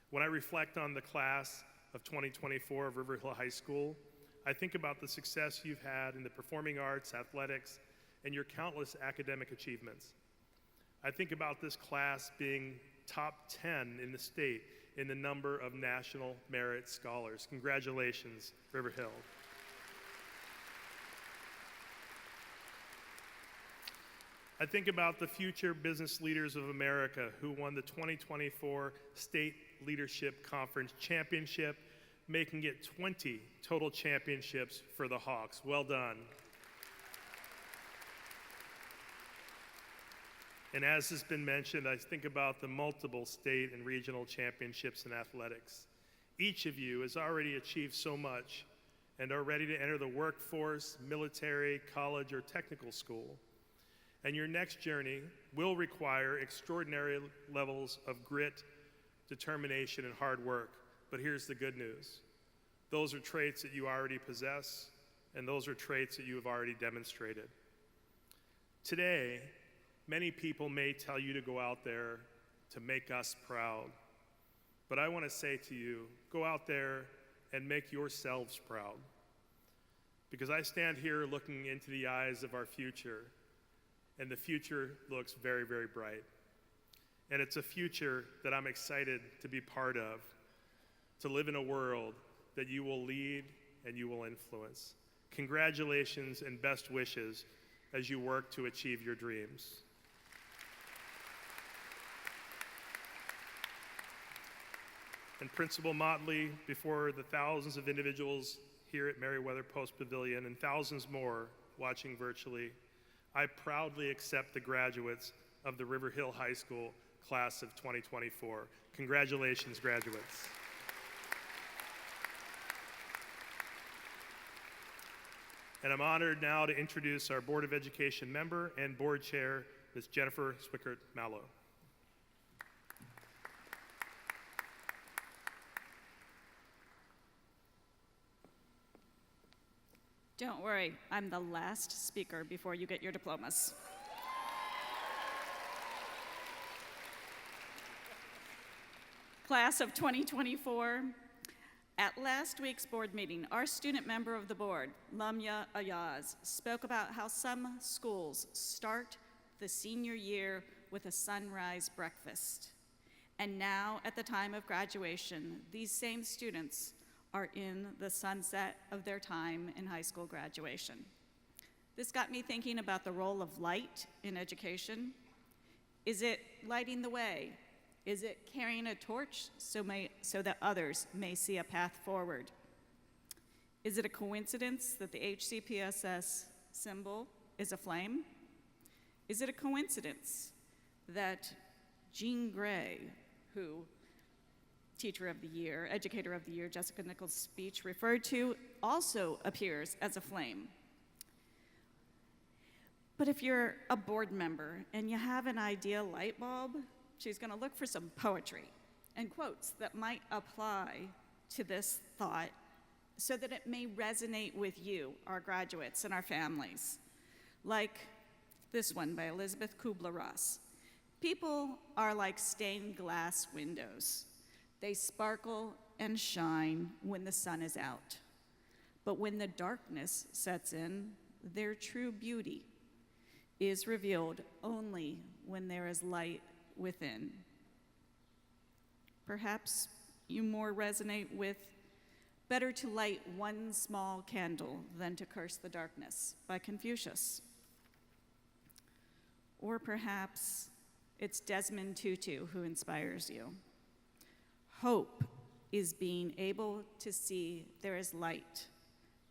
When I reflect on the class of 2024 of River Hill High School, I think about the success you've had in the performing arts, athletics, and your countless academic achievements. I think about this class being top 10 in the state in the number of national merit scholars. Congratulations, River Hill. I think about the future business leaders of America who won the 2024 State Leadership Conference Championship, making it 20 total championships for the Hawks. Well done. And as has been mentioned, I think about the multiple state and regional championships in athletics. Each of you has already achieved so much and are ready to enter the workforce, military, college, or technical school. And your next journey will require extraordinary levels of grit, determination, and hard work. But here's the good news. Those are traits that you already possess, and those are traits that you have already demonstrated. Today, many people may tell you to go out there to make us proud. But I want to say to you, go out there and make yourselves proud. Because I stand here looking into the eyes of our future, and the future looks very, very bright. And it's a future that I'm excited to be part of, to live in a world that you will lead and you will influence. Congratulations and best wishes as you work to achieve your dreams. And Principal Motley, before the thousands of individuals here at Meriwether Post Pavilion and thousands more watching virtually, I proudly accept the graduates of the River Hill High School class of 2024. Congratulations, graduates. And I'm honored now to introduce our Board of Education member and Board Chair, Ms. Jennifer Swickert-Mallow. Don't worry, I'm the last speaker before you get your diplomas. Class of 2024, at last week's board meeting, our student member of the board, Lamia Ayaz, spoke about how some schools start the senior year with a sunrise breakfast. And now, at the time of graduation, these same students are in the sunset of their time in high school graduation. This got me thinking about the role of light in education. Is it lighting the way? Is it carrying a torch so that others may see a path forward? Is it a coincidence that the HCPSS symbol is a flame? Is it a coincidence that Jean Grey, who Teacher of the Year, Educator of the Year, Jessica Nichols' speech referred to, also appears as a flame? But if you're a board member and you have an ideal light bulb, she's going to look for some poetry and quotes that might apply to this thought so that it may resonate with you, our graduates, and our families. Like this one by Elizabeth Kubler-Ross. People are like stained glass windows. They sparkle and shine when the sun is out. But when the darkness sets in, their true beauty is revealed only when there is light within. Perhaps you more resonate with "Better to light one small candle than to curse the darkness" by Confucius. Or perhaps it's Desmond Tutu who inspires you. Hope is being able to see there is light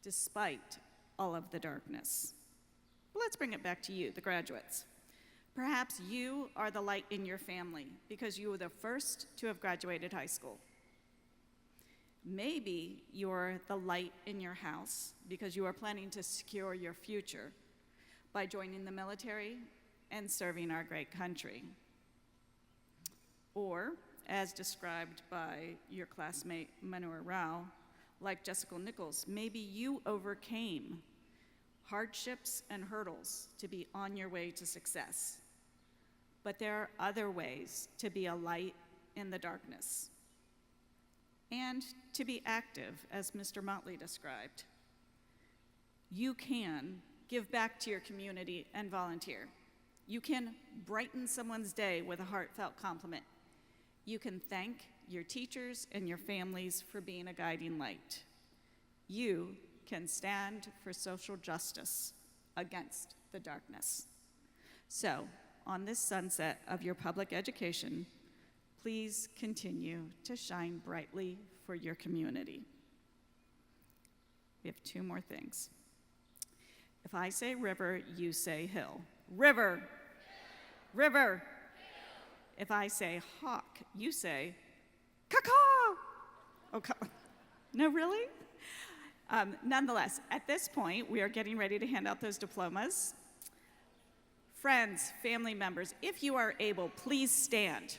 despite all of the darkness. But let's bring it back to you, the graduates. Perhaps you are the light in your family because you were the first to have graduated high school. Maybe you're the light in your house because you are planning to secure your future by joining the military and serving our great country. Or, as described by your classmate Manur Rao, like Jessica Nichols, maybe you overcame hardships and hurdles to be on your way to success. But there are other ways to be a light in the darkness and to be active, as Mr. Motley described. You can give back to your community and volunteer. You can brighten someone's day with a heartfelt compliment. You can thank your teachers and your families for being a guiding light. You can stand for social justice against the darkness. So, on this sunset of your public education, please continue to shine brightly for your community. We have two more things. If I say river, you say hill. River. River. If I say hawk, you say caw-caw. Oh, no, really? Nonetheless, at this point, we are getting ready to hand out those diplomas. Friends, family members, if you are able, please stand.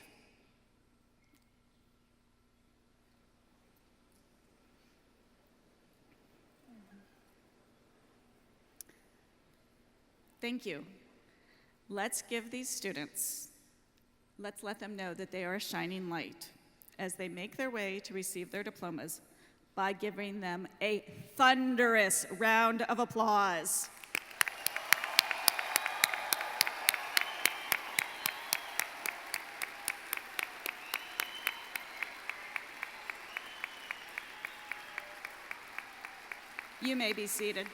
Thank you. Let's give these students, let's let them know that they are a shining light as they make their way to receive their diplomas by giving them a thunderous round of applause. You may be seated.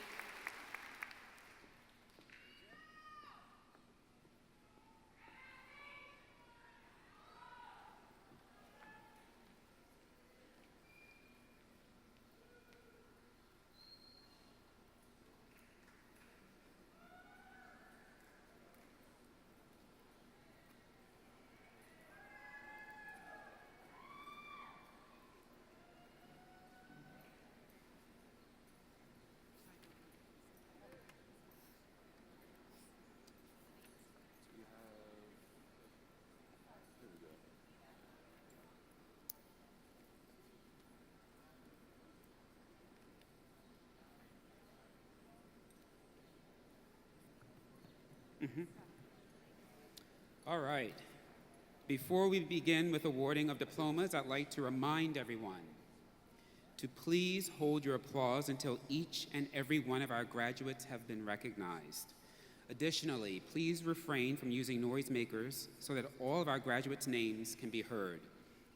All right. Before we begin with awarding of diplomas, I'd like to remind everyone to please hold your applause until each and every one of our graduates have been recognized. Additionally, please refrain from using noisemakers so that all of our graduates' names can be heard.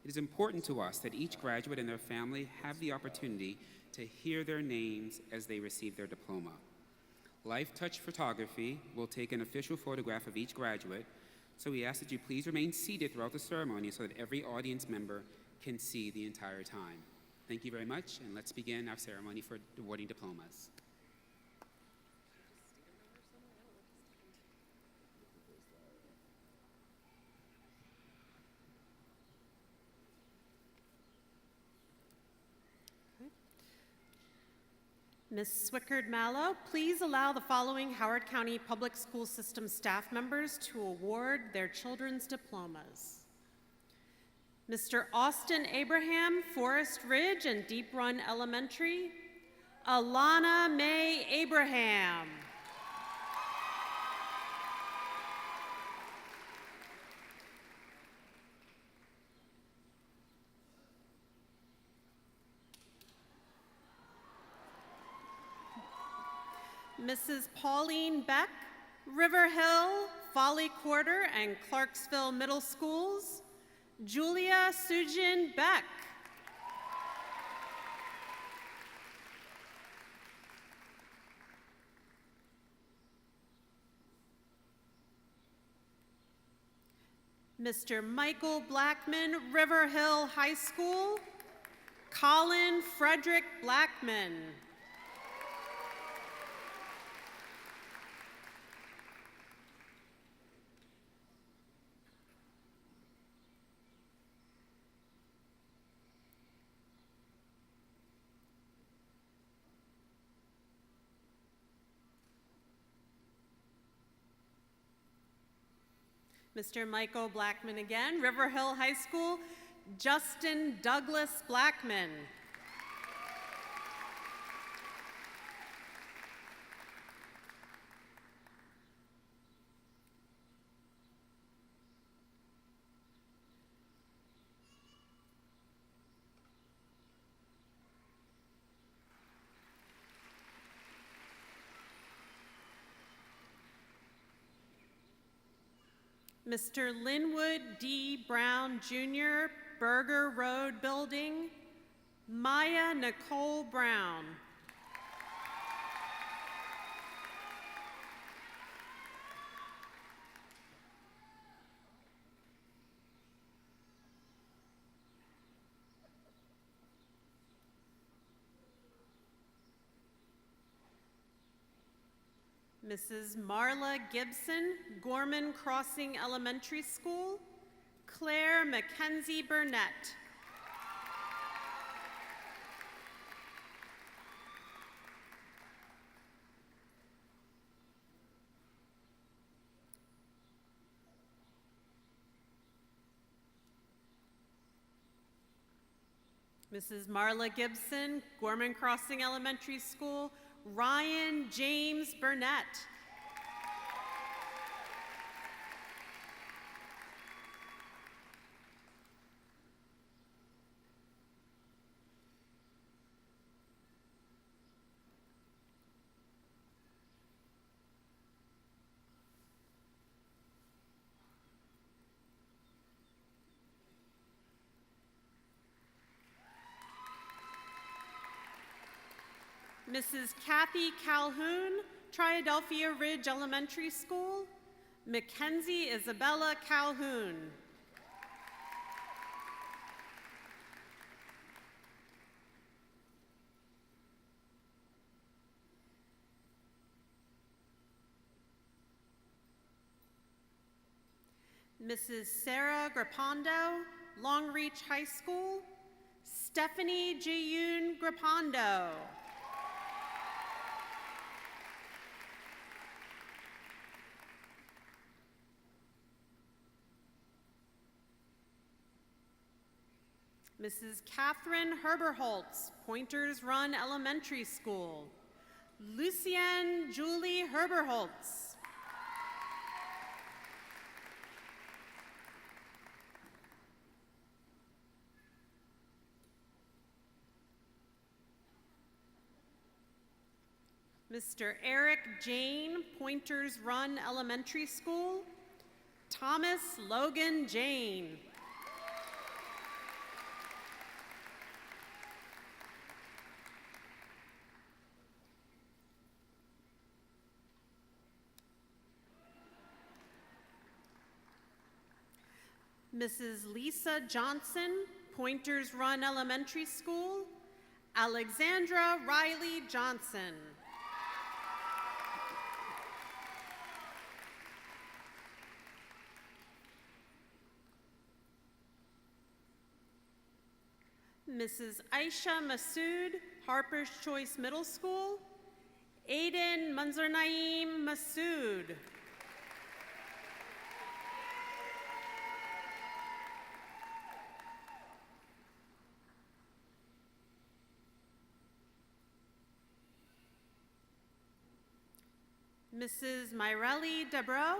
It is important to us that each graduate and their family have the opportunity to hear their names as they receive their diploma. Life Touch Photography will take an official photograph of each graduate, so we ask that you please remain seated throughout the ceremony so that every audience member can see the entire time. Thank you very much, and let's begin our ceremony for awarding diplomas. Ms. Swickard Mallow, please allow the following Howard County Public School System staff members to award their children's diplomas. Mr. Austin Abraham, Forest Ridge and Deep Run Elementary. Alana Mae Abraham. Mrs. Pauline Beck, River Hill, Folly Quarter, and Clarksville Middle Schools. Julia Sujin Beck. Mr. Michael Blackman, River Hill High School. Colin Frederick Blackman. Mr. Michael Blackman again, River Hill High School. Justin Douglas Blackman. Mr. Linwood D. Brown Jr., Berger Road Building. Maya Nicole Brown. Mrs. Marla Gibson, Gorman Crossing Elementary School. Claire Mackenzie Burnett. Mrs. Marla Gibson, Gorman Crossing Elementary School. Ryan James Burnett. Mrs. Kathy Calhoun, Triadelphia Ridge Elementary School. Mackenzie Isabella Calhoun. Mrs. Sarah Grapondo, Long Reach High School. Stephanie Jiyun Grapondo. Mrs. Catherine Herberholtz, Pointers Run Elementary School. Lucienne Julie Herberholtz. Mr. Eric Jane, Pointers Run Elementary School. Thomas Logan Jane. Mrs. Lisa Johnson, Pointers Run Elementary School. Alexandra Riley Johnson. Mrs. Aisha Masood, Harper's Choice Middle School. Aiden Manzarnaim Masood. Mrs. Myreli Debro,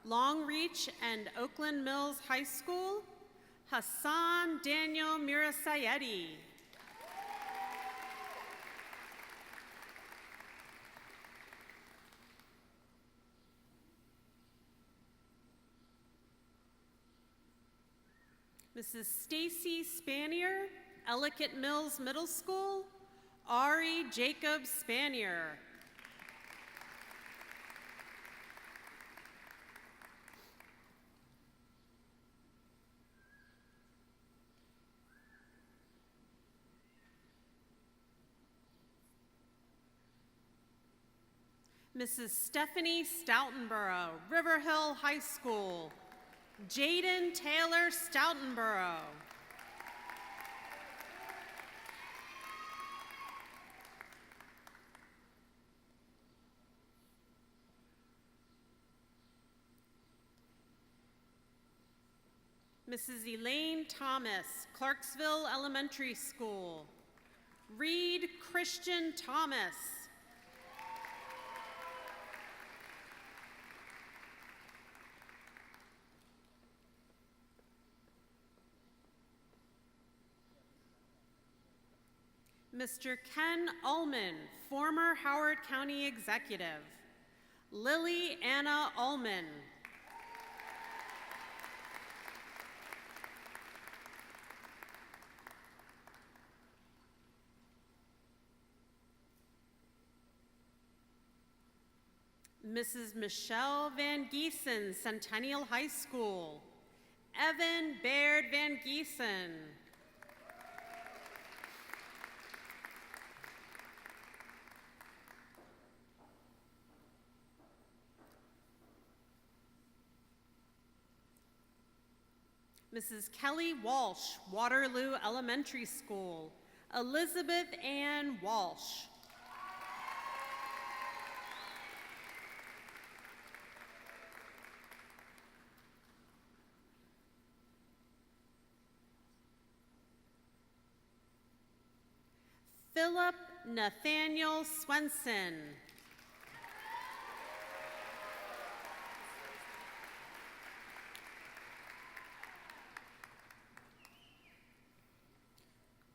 Long Reach and Oakland Mills High School. Hassan Daniel Mirasayedi. Mrs. Stacy Spanier, Ellicott Mills Middle School. Ari Jacob Spanier. Mrs. Stephanie Stoutenborough, River Hill High School. Jaden Taylor Stoutenborough. Mrs. Elaine Thomas, Clarksville Elementary School. Reed Christian Thomas. Mr. Ken Ullman, former Howard County Executive. Lily Anna Ullman. Mrs. Michelle Van Giesen, Centennial High School. Evan Baird Van Giesen. Mrs. Kelly Walsh, Waterloo Elementary School. Elizabeth Ann Walsh. Philip Nathaniel Swenson.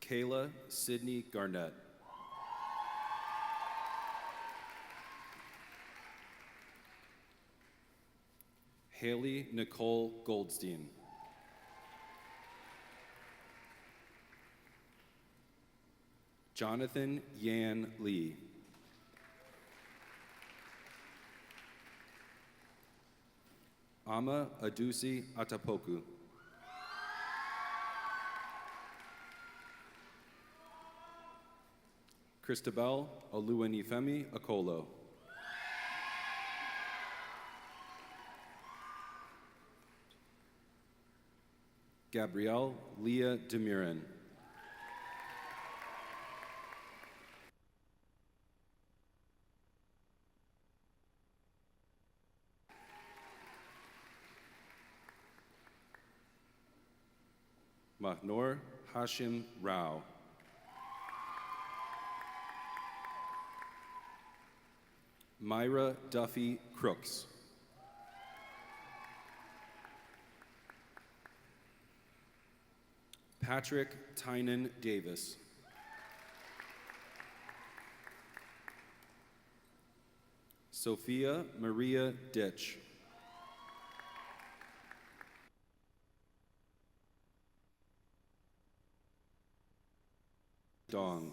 Kayla Sydney Garnett. Haley Nicole Goldstein. Jonathan Yan Lee. Ama Adusi Atapoku. Christabel Oluwanifemi Akolo. Gabrielle Leah Demiran. Mahnor Hashim Rao. Myra Duffy Crooks. Patrick Tynan Davis. Sophia Maria Ditch. Dong.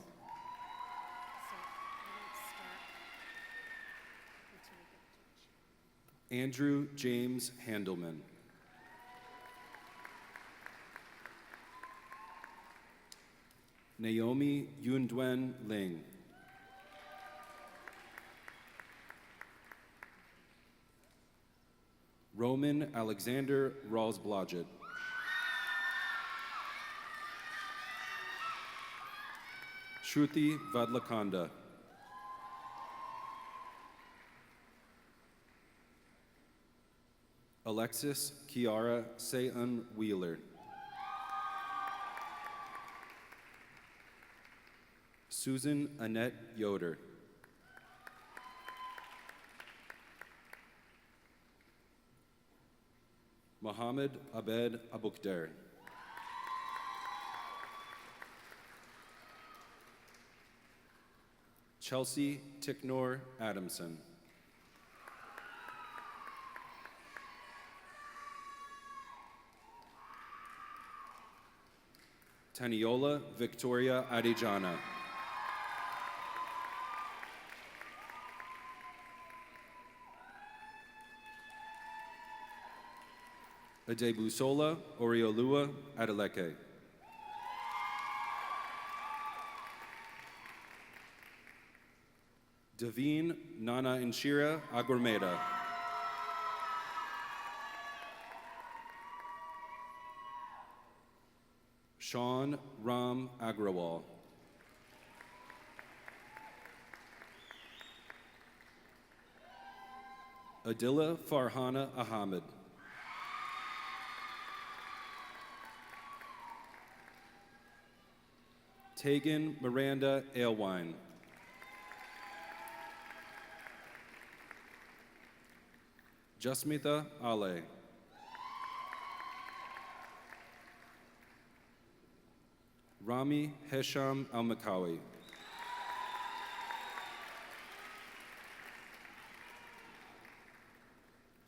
Andrew James Handelman. Naomi Yundwen Ling. Roman Alexander Rawls-Blodgett. Shruti Vadlakanda. Alexis Kiara Seun Wheeler. Susan Annette Yoder. Mohammed Abed Abukder. Chelsea Ticknor Adamson. Taniola Victoria Adijana. Adebusola Oriolua Adeleke. Daveen Nana Inshira Agormeda. Sean Ram Agrawal. Adila Farhana Ahmed. Tegan Miranda Alewine. Jasmitha Ale. Rami Hesham Al-Makawi.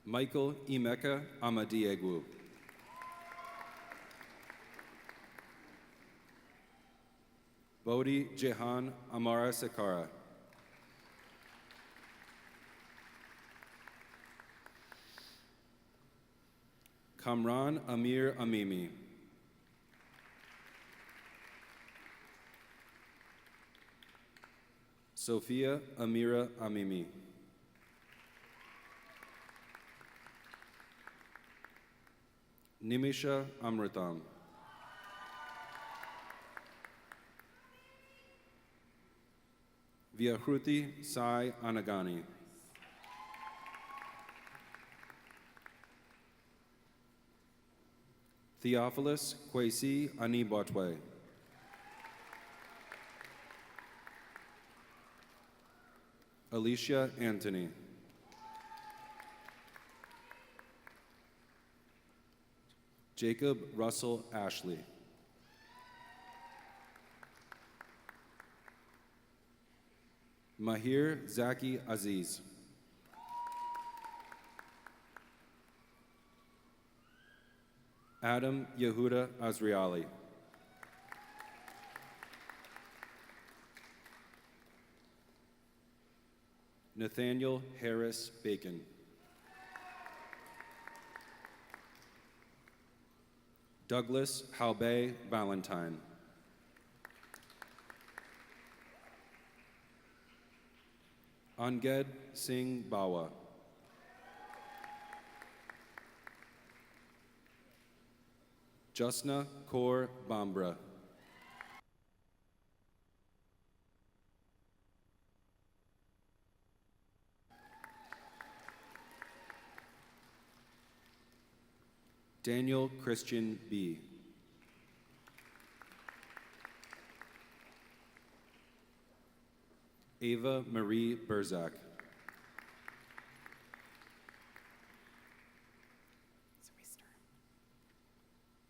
Michael Emeka Amadiegwu. Bodhi Jehan Amara Sekara. Kamran Amir Amimi. Sophia Amira Amimi. Nimisha Amritam. Vyahruti Sai Anagani. Theophilus Kwesi Anibotwe. Alicia Anthony. Jacob Russell Ashley. Mahir Zaki Aziz. Adam Yehuda Azriali. Nathaniel Harris Bacon. Douglas Halbay Valentine. Anged Singh Bawa. Justna Kaur Bambra. Daniel Christian B. Ava Marie Berzak.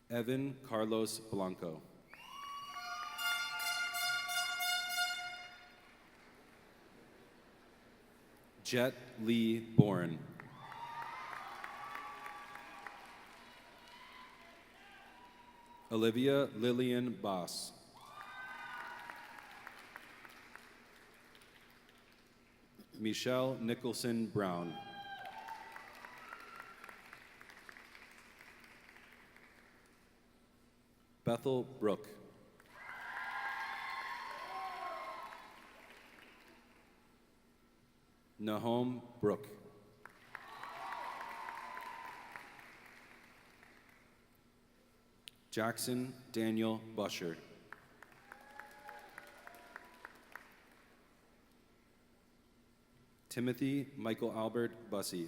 Evan Carlos Blanco. Jet Lee Bourne. Olivia Lillian Boss. Michelle Nicholson Brown. Bethel Brook. Nahom Brook. Jackson Daniel Busher. Timothy Michael Albert Bussey.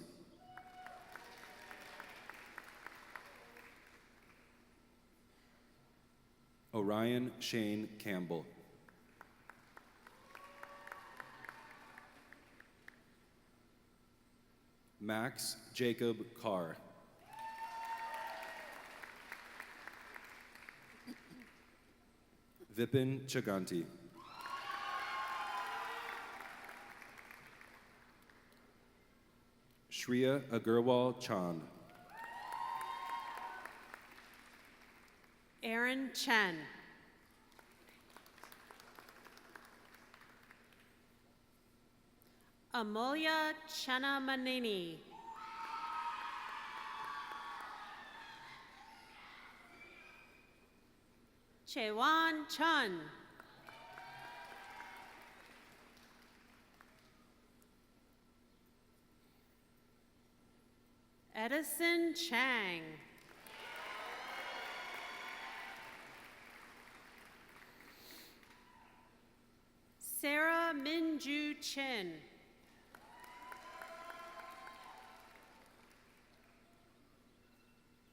Orion Shane Campbell. Max Jacob Carr. Vipin Chaganti. Shreya Agarwal Chand. Aaron Chen. Amulya Chenamaneni. Chewan Chun. Edison Chang. Sarah Minju Chin.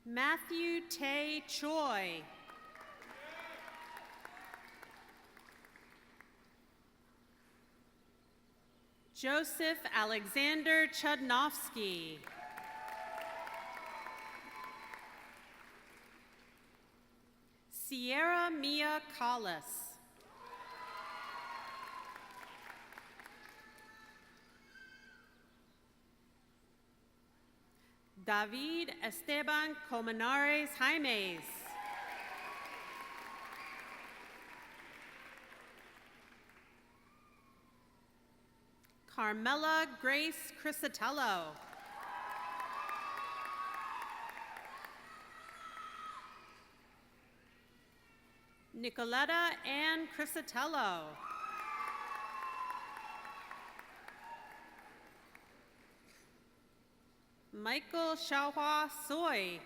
Matthew Tay Choi. Joseph Alexander Chudnovsky. Sierra Mia Collis. David Esteban Colmenares Jaimes. Carmela Grace Crisatello. Nicoletta Ann Crisatello. Michael Xiaohua Soy.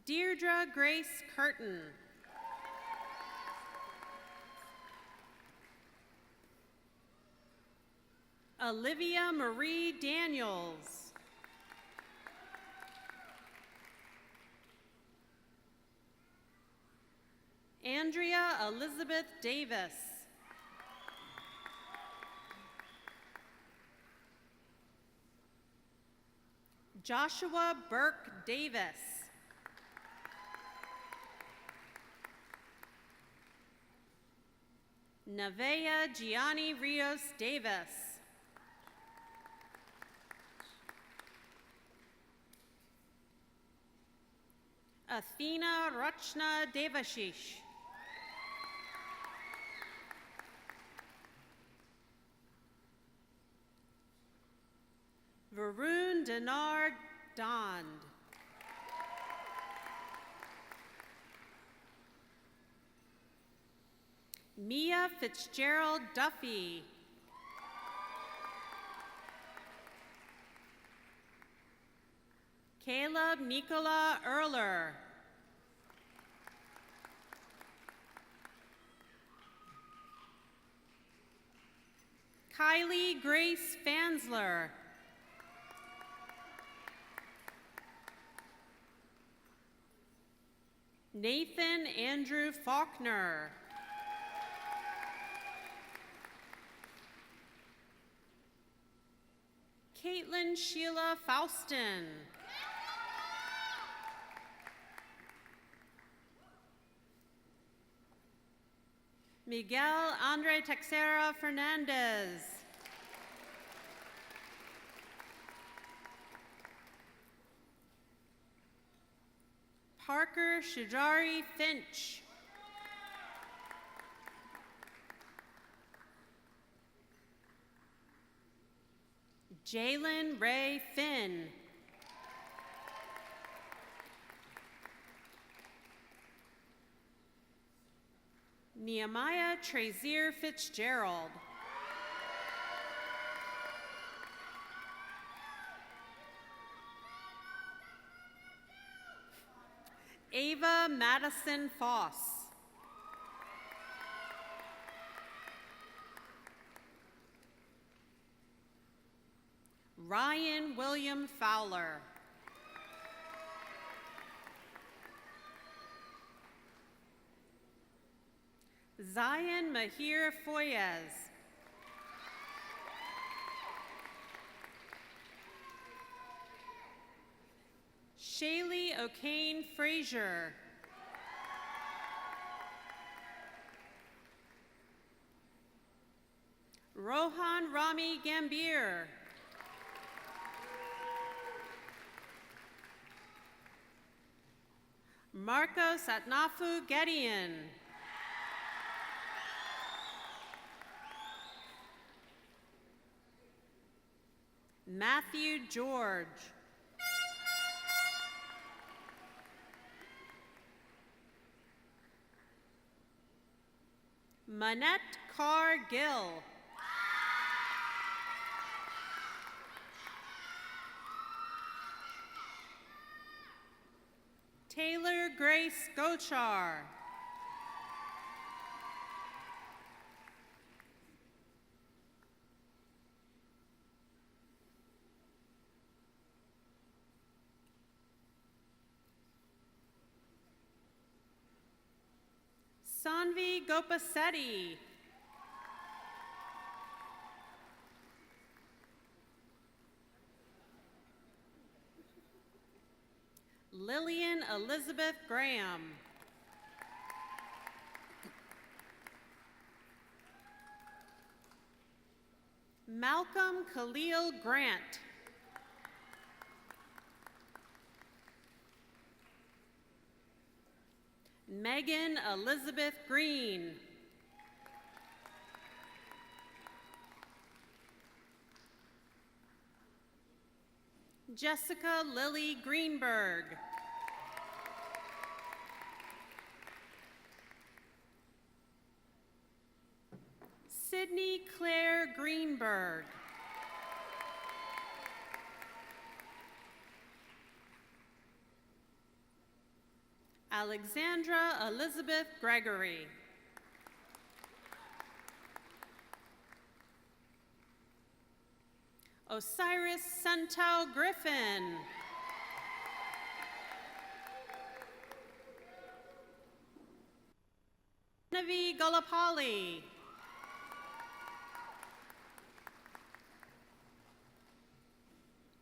Deirdre Grace Curtin. Olivia Marie Daniels. Andrea Elizabeth Davis. Joshua Burke Davis. Nevaeh Gianni Rios Davis. Athena Rachna Devashish. Varun Denard Dond. Mia Fitzgerald Duffy. Caleb Nicola Erler. Kylie Grace Fansler. Nathan Andrew Faulkner. Caitlin Sheila Faustin. Miguel Andre Texera Fernandez. Parker Shajari Finch. Jalen Ray Finn. Nehemiah Trazier Fitzgerald. Ava Madison Foss. Ryan William Fowler. Zion Mahir Foyez. Shaylee O'Kane Frazier. Rohan Rami Gambier. Marco Satnafu Gedian. Matthew George. Manette Carr Gill. Taylor Grace Gochar. Sanvi Gopasetti. Lillian Elizabeth Graham. Malcolm Khalil Grant. Megan Elizabeth Green. Jessica Lily Greenberg. Sydney Claire Greenberg. Alexandra Elizabeth Gregory. Osiris Santau Griffin. Navi Golapali.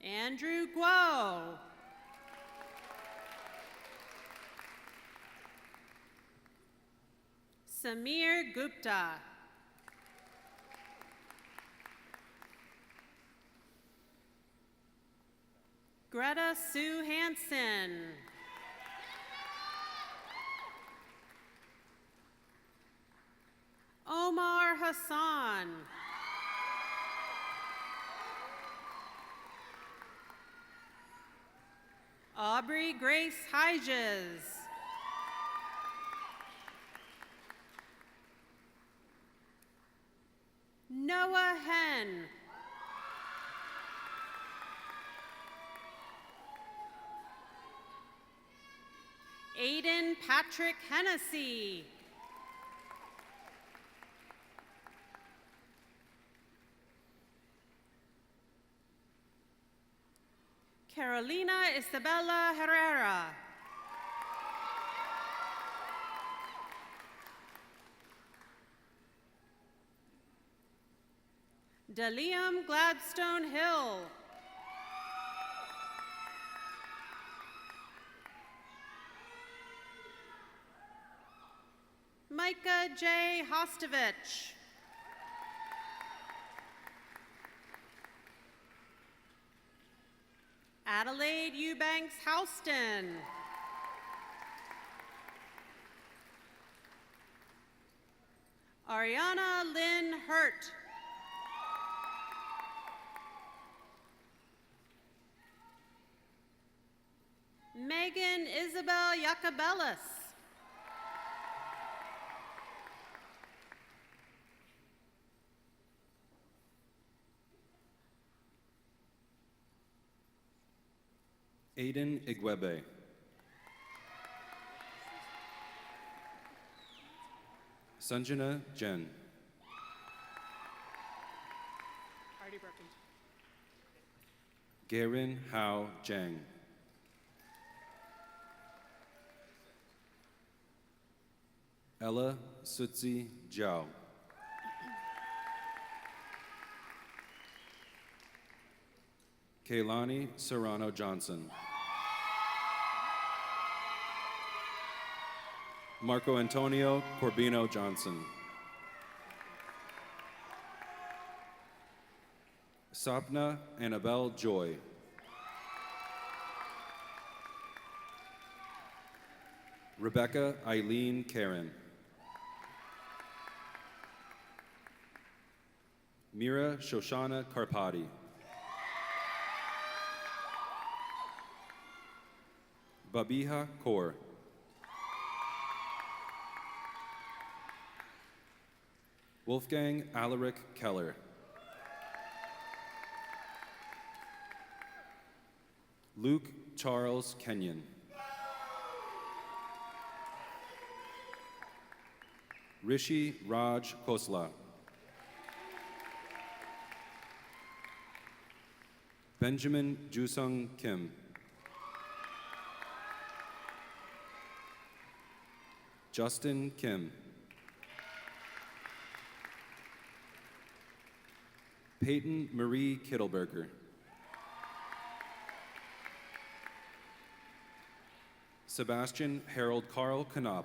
Andrew Guo. Samir Gupta. Greta Sue Hansen. Omar Hassan. Aubrey Grace Hyges. Noah Hen. Aiden Patrick Hennessy. Carolina Isabella Herrera. Daliam Gladstone Hill. Micah J. Hostovich. Adelaide Eubanks Houston. Ariana Lynn Hurt. Megan Isabel Yacobelis. Aiden Igwebe. Sanjana Jen. Already broken. Garen Hao Zhang. Ella Sutzi Zhao. Kaylani Serrano Johnson. Marco Antonio Corbino Johnson. Sapna Annabelle Joy. Rebecca Eileen Karen. Mira Shoshana Karpati. Babiha Kaur. Wolfgang Alaric Keller. Luke Charles Kenyon. Rishi Raj Khosla. Benjamin Jusung Kim. Justin Kim. Peyton Marie Kittleberger. Sebastian Harold Carl Knopp.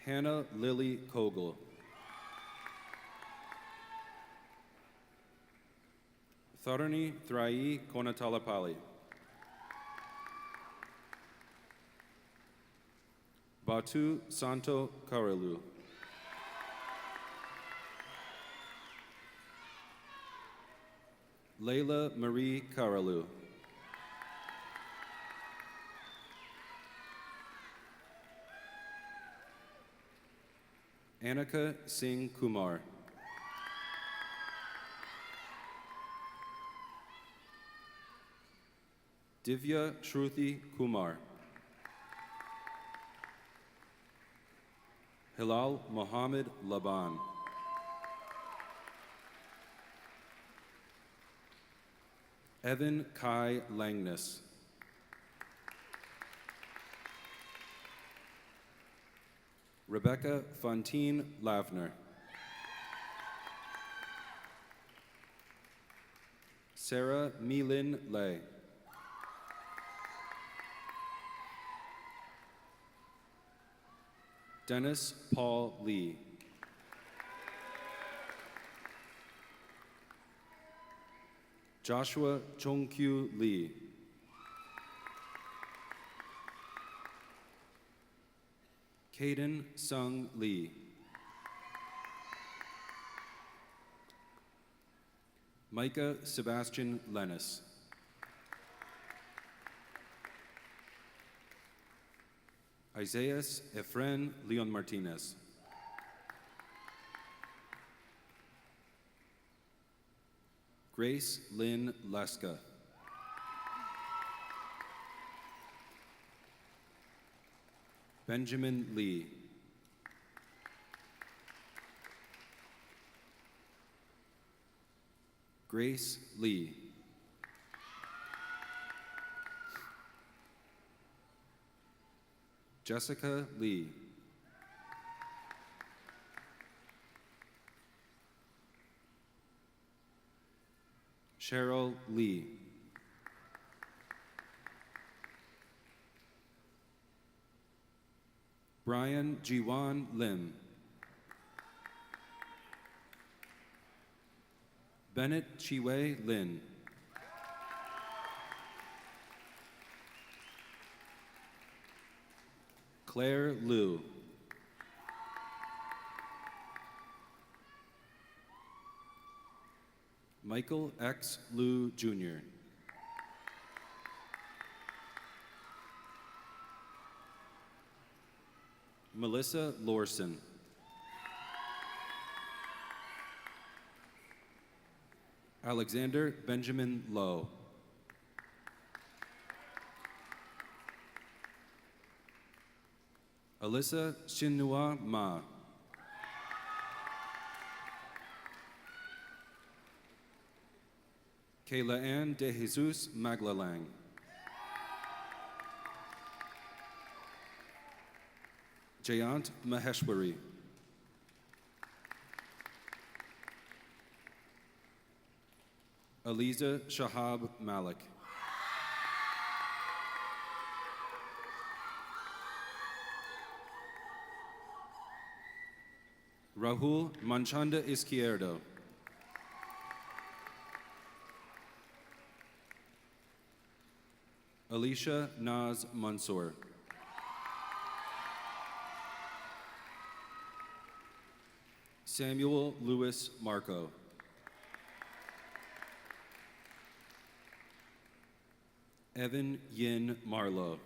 Hannah Lily Kogel. Tharani Thrai Konatalapali. Batu Santo Karalu. Layla Marie Karalu. Annika Singh Kumar. Divya Shruti Kumar. Hilal Mohammed Laban. Evan Kai Langness. Rebecca Fontaine Lavner. Sarah Milin Lay. Dennis Paul Lee. Joshua Chongkyu Lee. Caden Sung Lee. Micah Sebastian Lennis. Isaiah Efren Leon Martinez. Grace Lynn Leska. Benjamin Lee. Grace Lee. Jessica Lee. Cheryl Lee. Brian Jiwan Lim. Bennett Chiwei Lin. Claire Liu. Michael X. Liu Jr. Melissa Lorson. Alexander Benjamin Lowe. Alyssa Shinua Ma. Kayla Ann de Jesus Maglalang. Jayant Maheshwari. Aliza Shahab Malik. Rahul Manchanda Izquierdo. Alicia Naz Mansour. Samuel Louis Marco. Evan Yin Marlowe.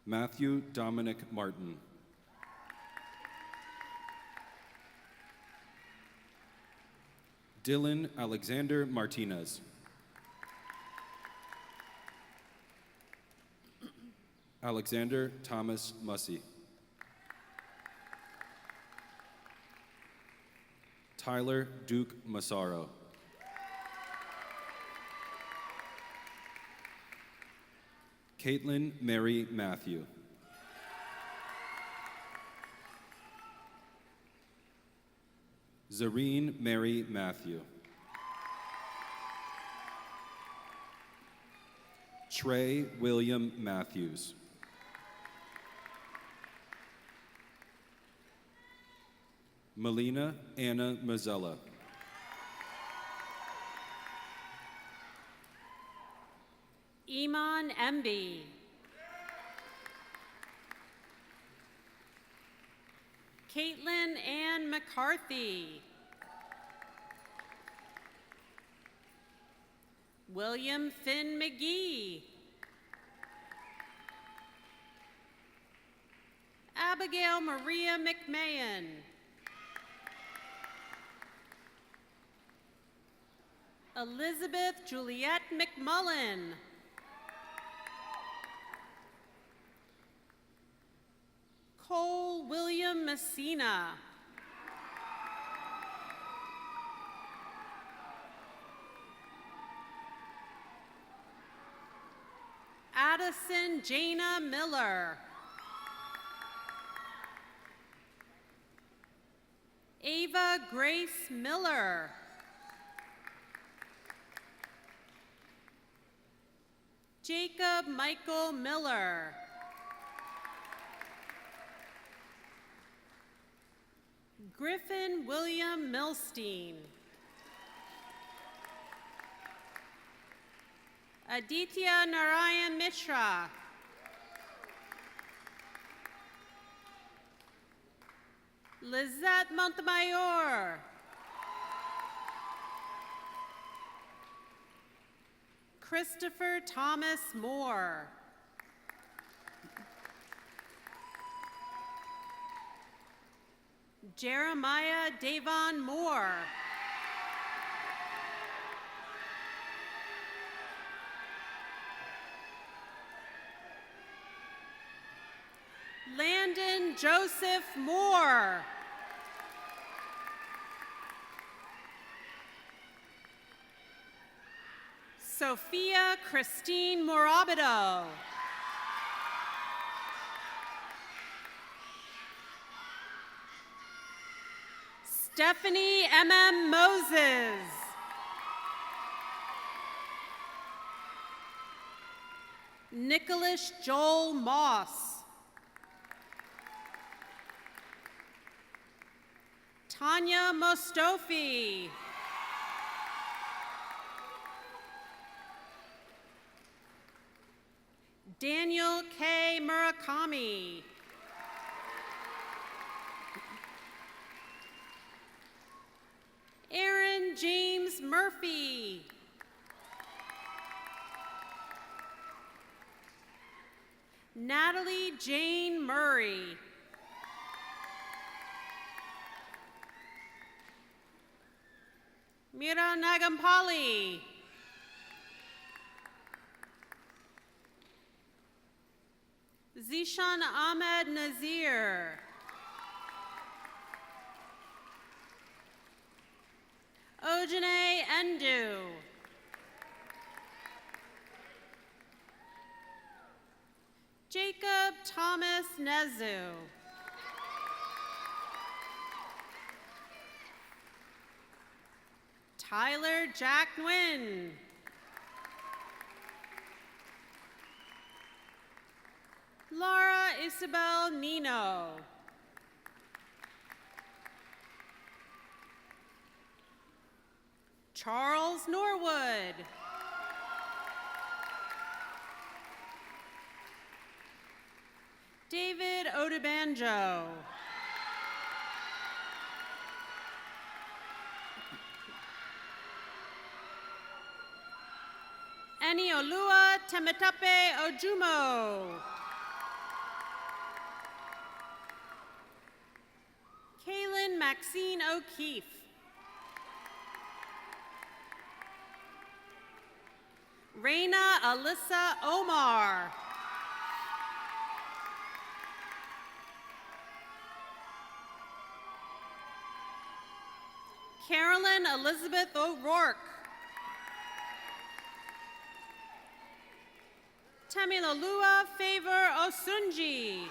Matthew Dominic Martin. Dylan Alexander Martinez. Alexander Thomas Mussey. Tyler Duke Massaro. Caitlin Mary Matthew. Zareen Mary Matthew. Trey William Matthews. Melina Anna Mazzella. Iman Emby. Caitlin Ann McCarthy. William Finn McGee. Abigail Maria McMahon. Elizabeth Juliette McMullen. Cole William Messina. Addison Jana Miller. Ava Grace Miller. Jacob Michael Miller. Griffin William Milstein. Aditya Narayan Mishra. Lizette Montemayor. Christopher Thomas Moore. Jeremiah Davon Moore. Landon Joseph Moore. Sophia Christine Morabido. Stephanie M.M. Moses. Nicholas Joel Moss. Tanya Mostofi. Daniel K. Murakami. Aaron James Murphy. Natalie Jane Murray. Mira Nagampali. Zishan Ahmed Nazir. Ojane Endu. Jacob Thomas Nezu. Tyler Jack Nguyen. Laura Isabel Nino. Charles Norwood. David Odebanjo. Eniolua Temetape Ojumo. Kaylin Maxine O'Keefe. Raina Alyssa Omar. Carolyn Elizabeth O'Rourke. Temilolua Favor Osunji.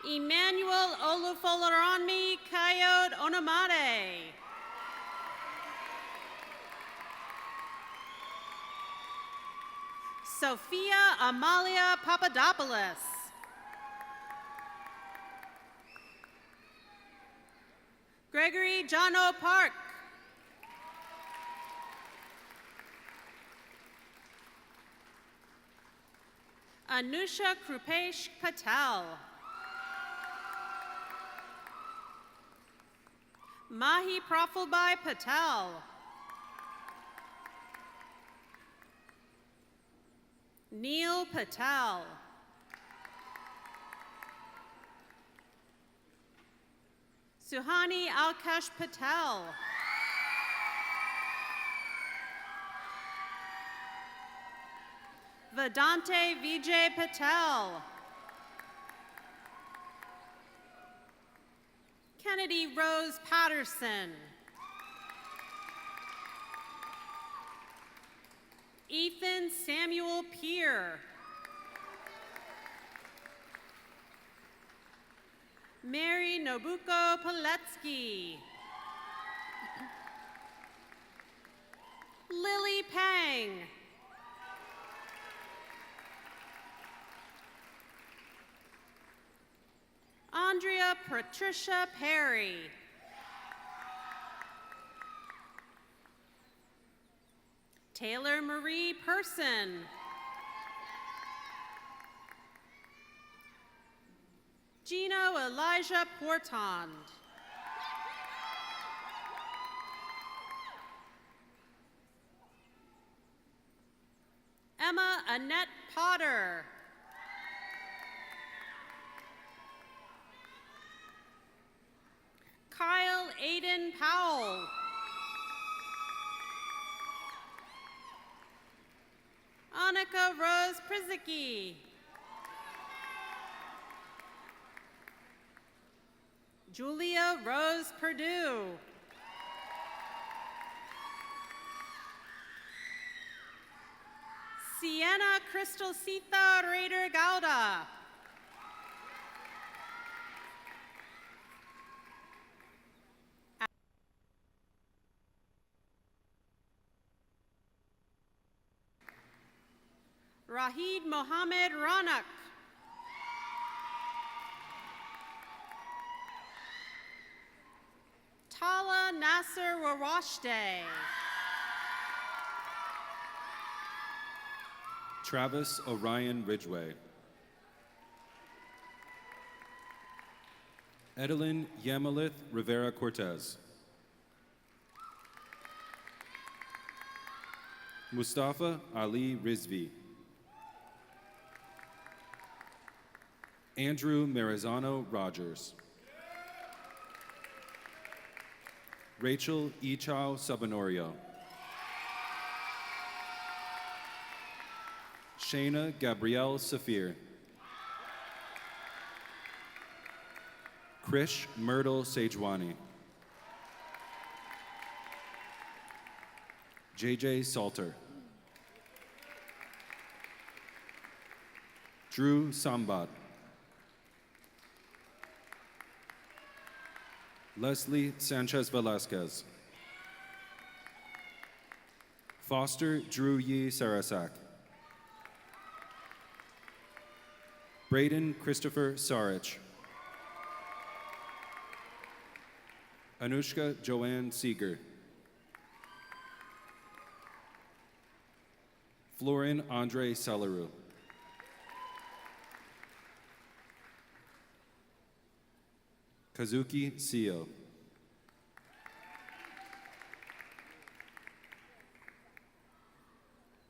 Emmanuel Olufoloranmi Kayode Onamade. Sophia Amalia Papadopoulos. Gregory Jono Park. Anusha Krupesh Patel. Mahi Prafulbai Patel. Neil Patel. Suhani Alkash Patel. Vedante Vijay Patel. Kennedy Rose Patterson. Ethan Samuel Peer. Mary Nobuko Poletsky. Lily Pang. Andrea Patricia Perry. Taylor Marie Person. Gino Elijah Portond. Emma Annette Potter. Kyle Aiden Powell. Annika Rose Prizicki. Julia Rose Perdue. Sienna Crystal Sita Raider Gauda. Rahid Mohammed Ronak. Tala Nasser Warashte. Travis Orion Ridgway. Edelyn Yamalith Rivera Cortez. Mustafa Ali Rizvi. Andrew Marizano Rogers. Rachel Ichao Sabanorio. Shayna Gabrielle Safir. Krish Myrtle Sejwani. JJ Salter. Drew Sambat. Leslie Sanchez Velasquez. Foster Drew Yi Sarasak. Braden Christopher Sarich. Anushka Joanne Seeger. Florin Andre Celeru. Kazuki Seo.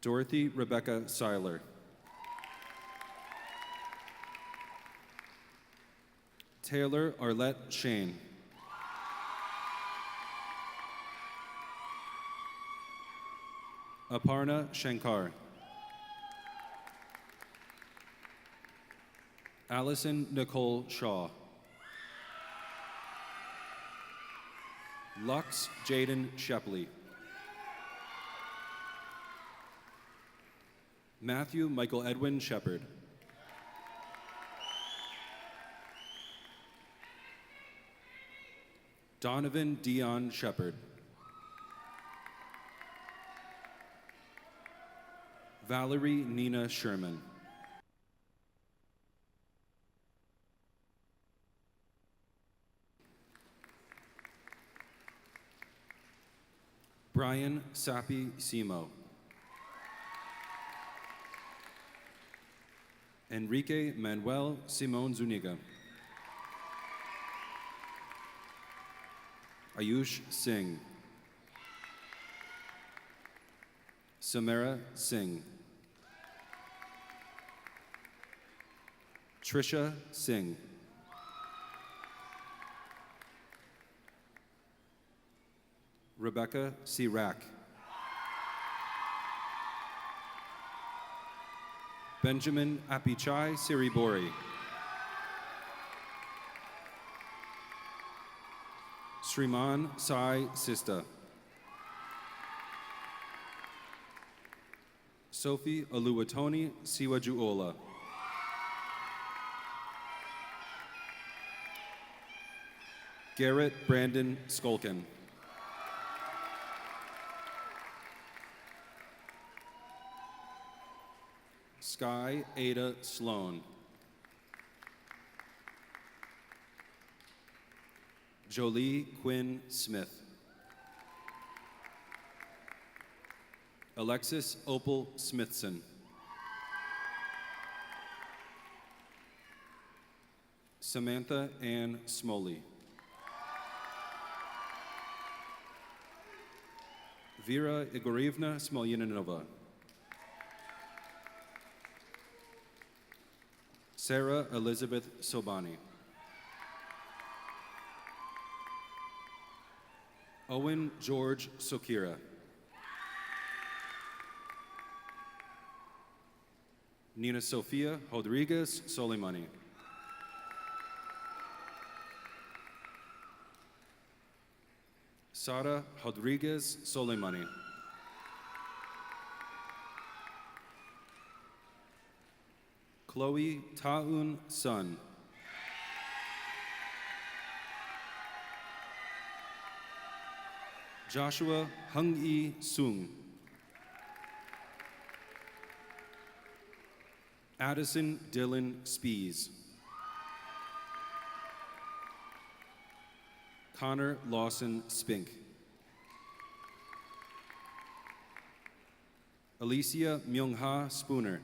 Dorothy Rebecca Seiler. Taylor Arlette Shane. Aparna Shankar. Allison Nicole Shaw. Lux Jaden Shepley. Matthew Michael Edwin Shepard. Donovan Dion Shepard. Valerie Nina Sherman. Brian Sapi Simo. Enrique Manuel Simon Zuniga. Ayush Singh. Samara Singh. Trisha Singh. Rebecca Sirac. Benjamin Apichai Siribori. Sriman Sai Sista. Sophie Oluwatoni Siwajuola. Garrett Brandon Skolkin. Sky Ada Sloan. Jolie Quinn Smith. Alexis Opal Smithson. Samantha Ann Smoley. Vera Igorevna Smolyanova. Sarah Elizabeth Sobani. Owen George Sokira. Nina Sofia Rodriguez Soleimani. Sara Rodriguez Soleimani. Chloe Taun Sun. Joshua Hung-yi Sung. Addison Dylan Spees. Connor Lawson Spink. Alicia Myung-ha Spooner.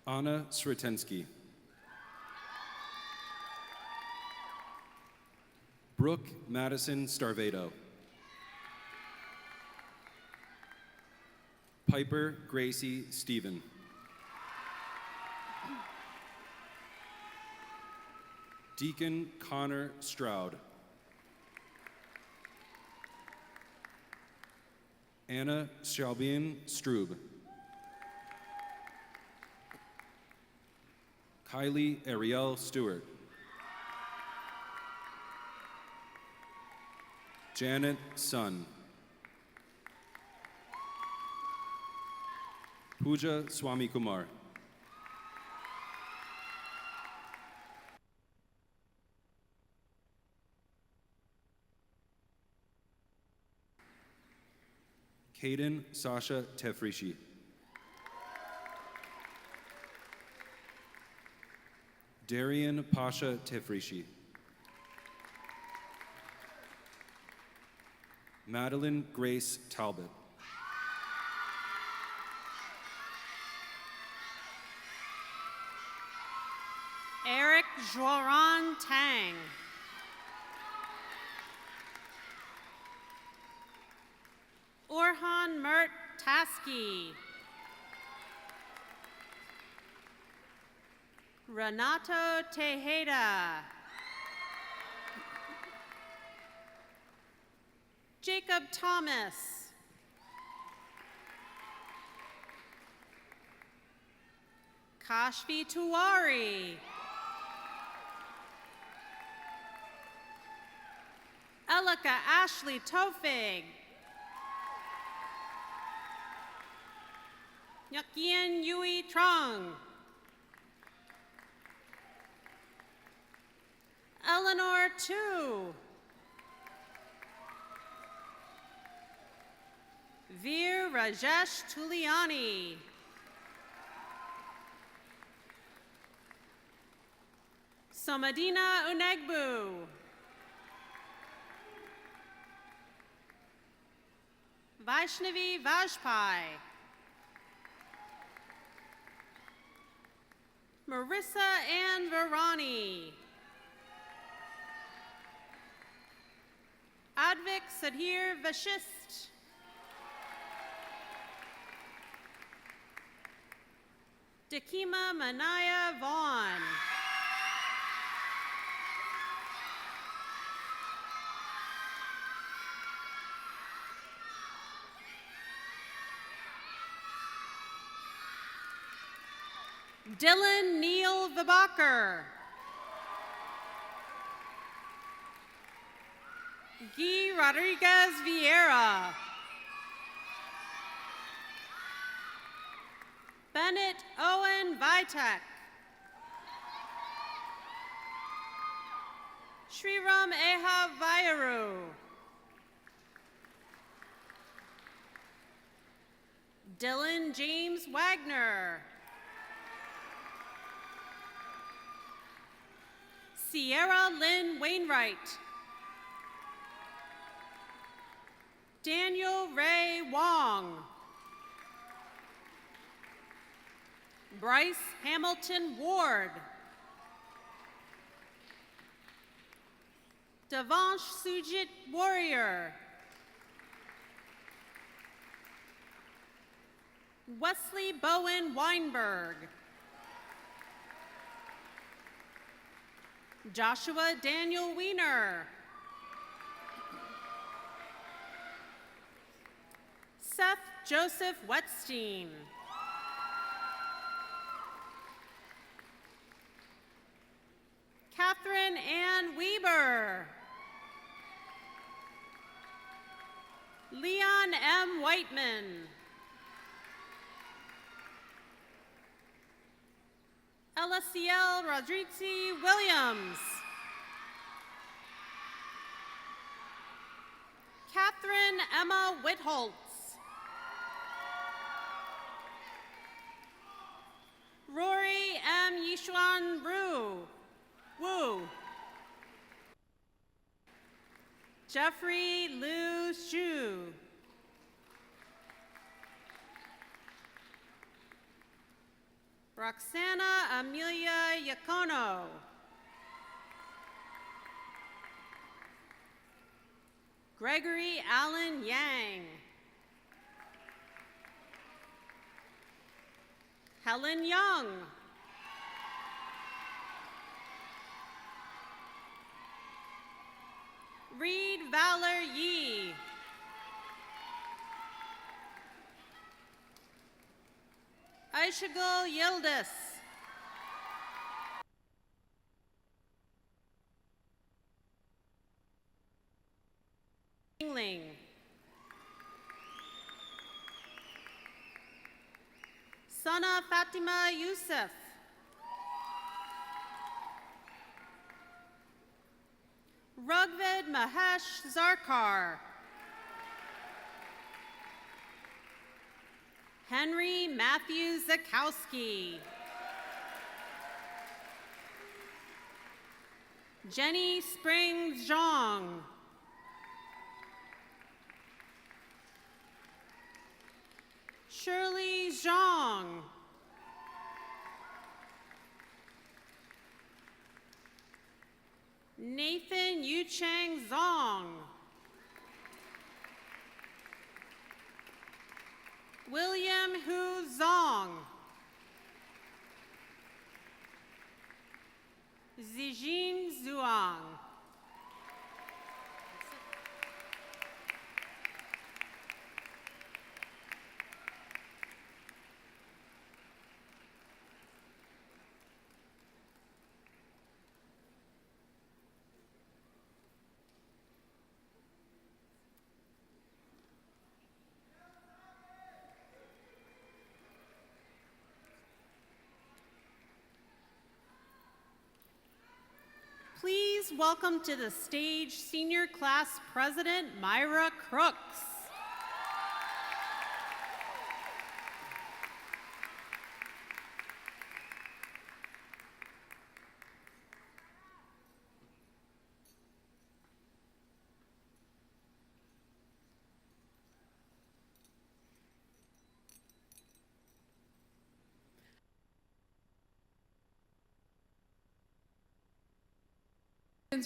Anna Sretensky. Brooke Madison Starvado. Piper Gracie Stephen. Deacon Connor Stroud. Anna Shalbin Strube. Kylie Ariel Stewart. Janet Sun. Pooja Swami Kumar. Kaden Sasha Tefrishi. Darian Pasha Tefrishi. Madeline Grace Talbot. Eric Joran Tang. Orhan Mert Taski. Renato Tejeda. Jacob Thomas. Kashfi Tuwari. Elika Ashley Tofig. Nyakien Yui Trong. Eleanor Tu. Veer Rajesh Tuliani. Somadina Unegbu. Vaishnavi Vajpai. Marissa Ann Varani. Advik Sadhir Vashist. Dakima Manaya Vaughn. Dylan Neal Vibacher. Guy Rodriguez Vieira. Bennett Owen Vitek. Sriram Eha Vayaru. Dylan James Wagner. Sierra Lynn Wainwright. Daniel Ray Wong. Bryce Hamilton Ward. Devansh Sujit Warrior. Wesley Bowen Weinberg. Joshua Daniel Wiener. Seth Joseph Wetstein. Catherine Ann Weber. Leon M. Whiteman. Elisiel Rodriguez Williams. Catherine Emma Whitholtz. Rory M. Yishuan Wu. Jeffrey Liu Xu. Roxana Amelia Yacono. Gregory Allen Yang. Helen Young. Reed Valor Yee. Aishagul Yildiz. Keeling. Sana Fatima Youssef. Rugved Mahesh Zarkar. Henry Matthew Zakowski. Jenny Spring Zhang. Shirley Zhang. Nathan Yuchang Zong. William Hu Zong. Zijin Zhuang. Please welcome to the stage Senior Class President Myra Crooks.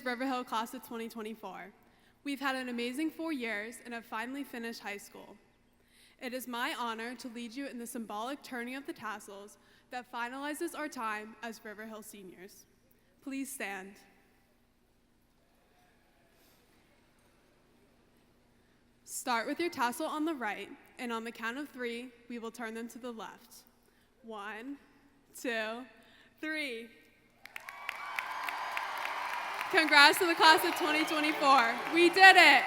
River Hill Class of 2024. We've had an amazing 4 years and have finally finished high school. It is my honor to lead you in the symbolic turning of the tassels that finalizes our time as River Hill seniors. Please stand. Start with your tassel on the right, and on the count of 3, we will turn them to the left. 1, 2, 3. Congrats to the class of 2024. We did it!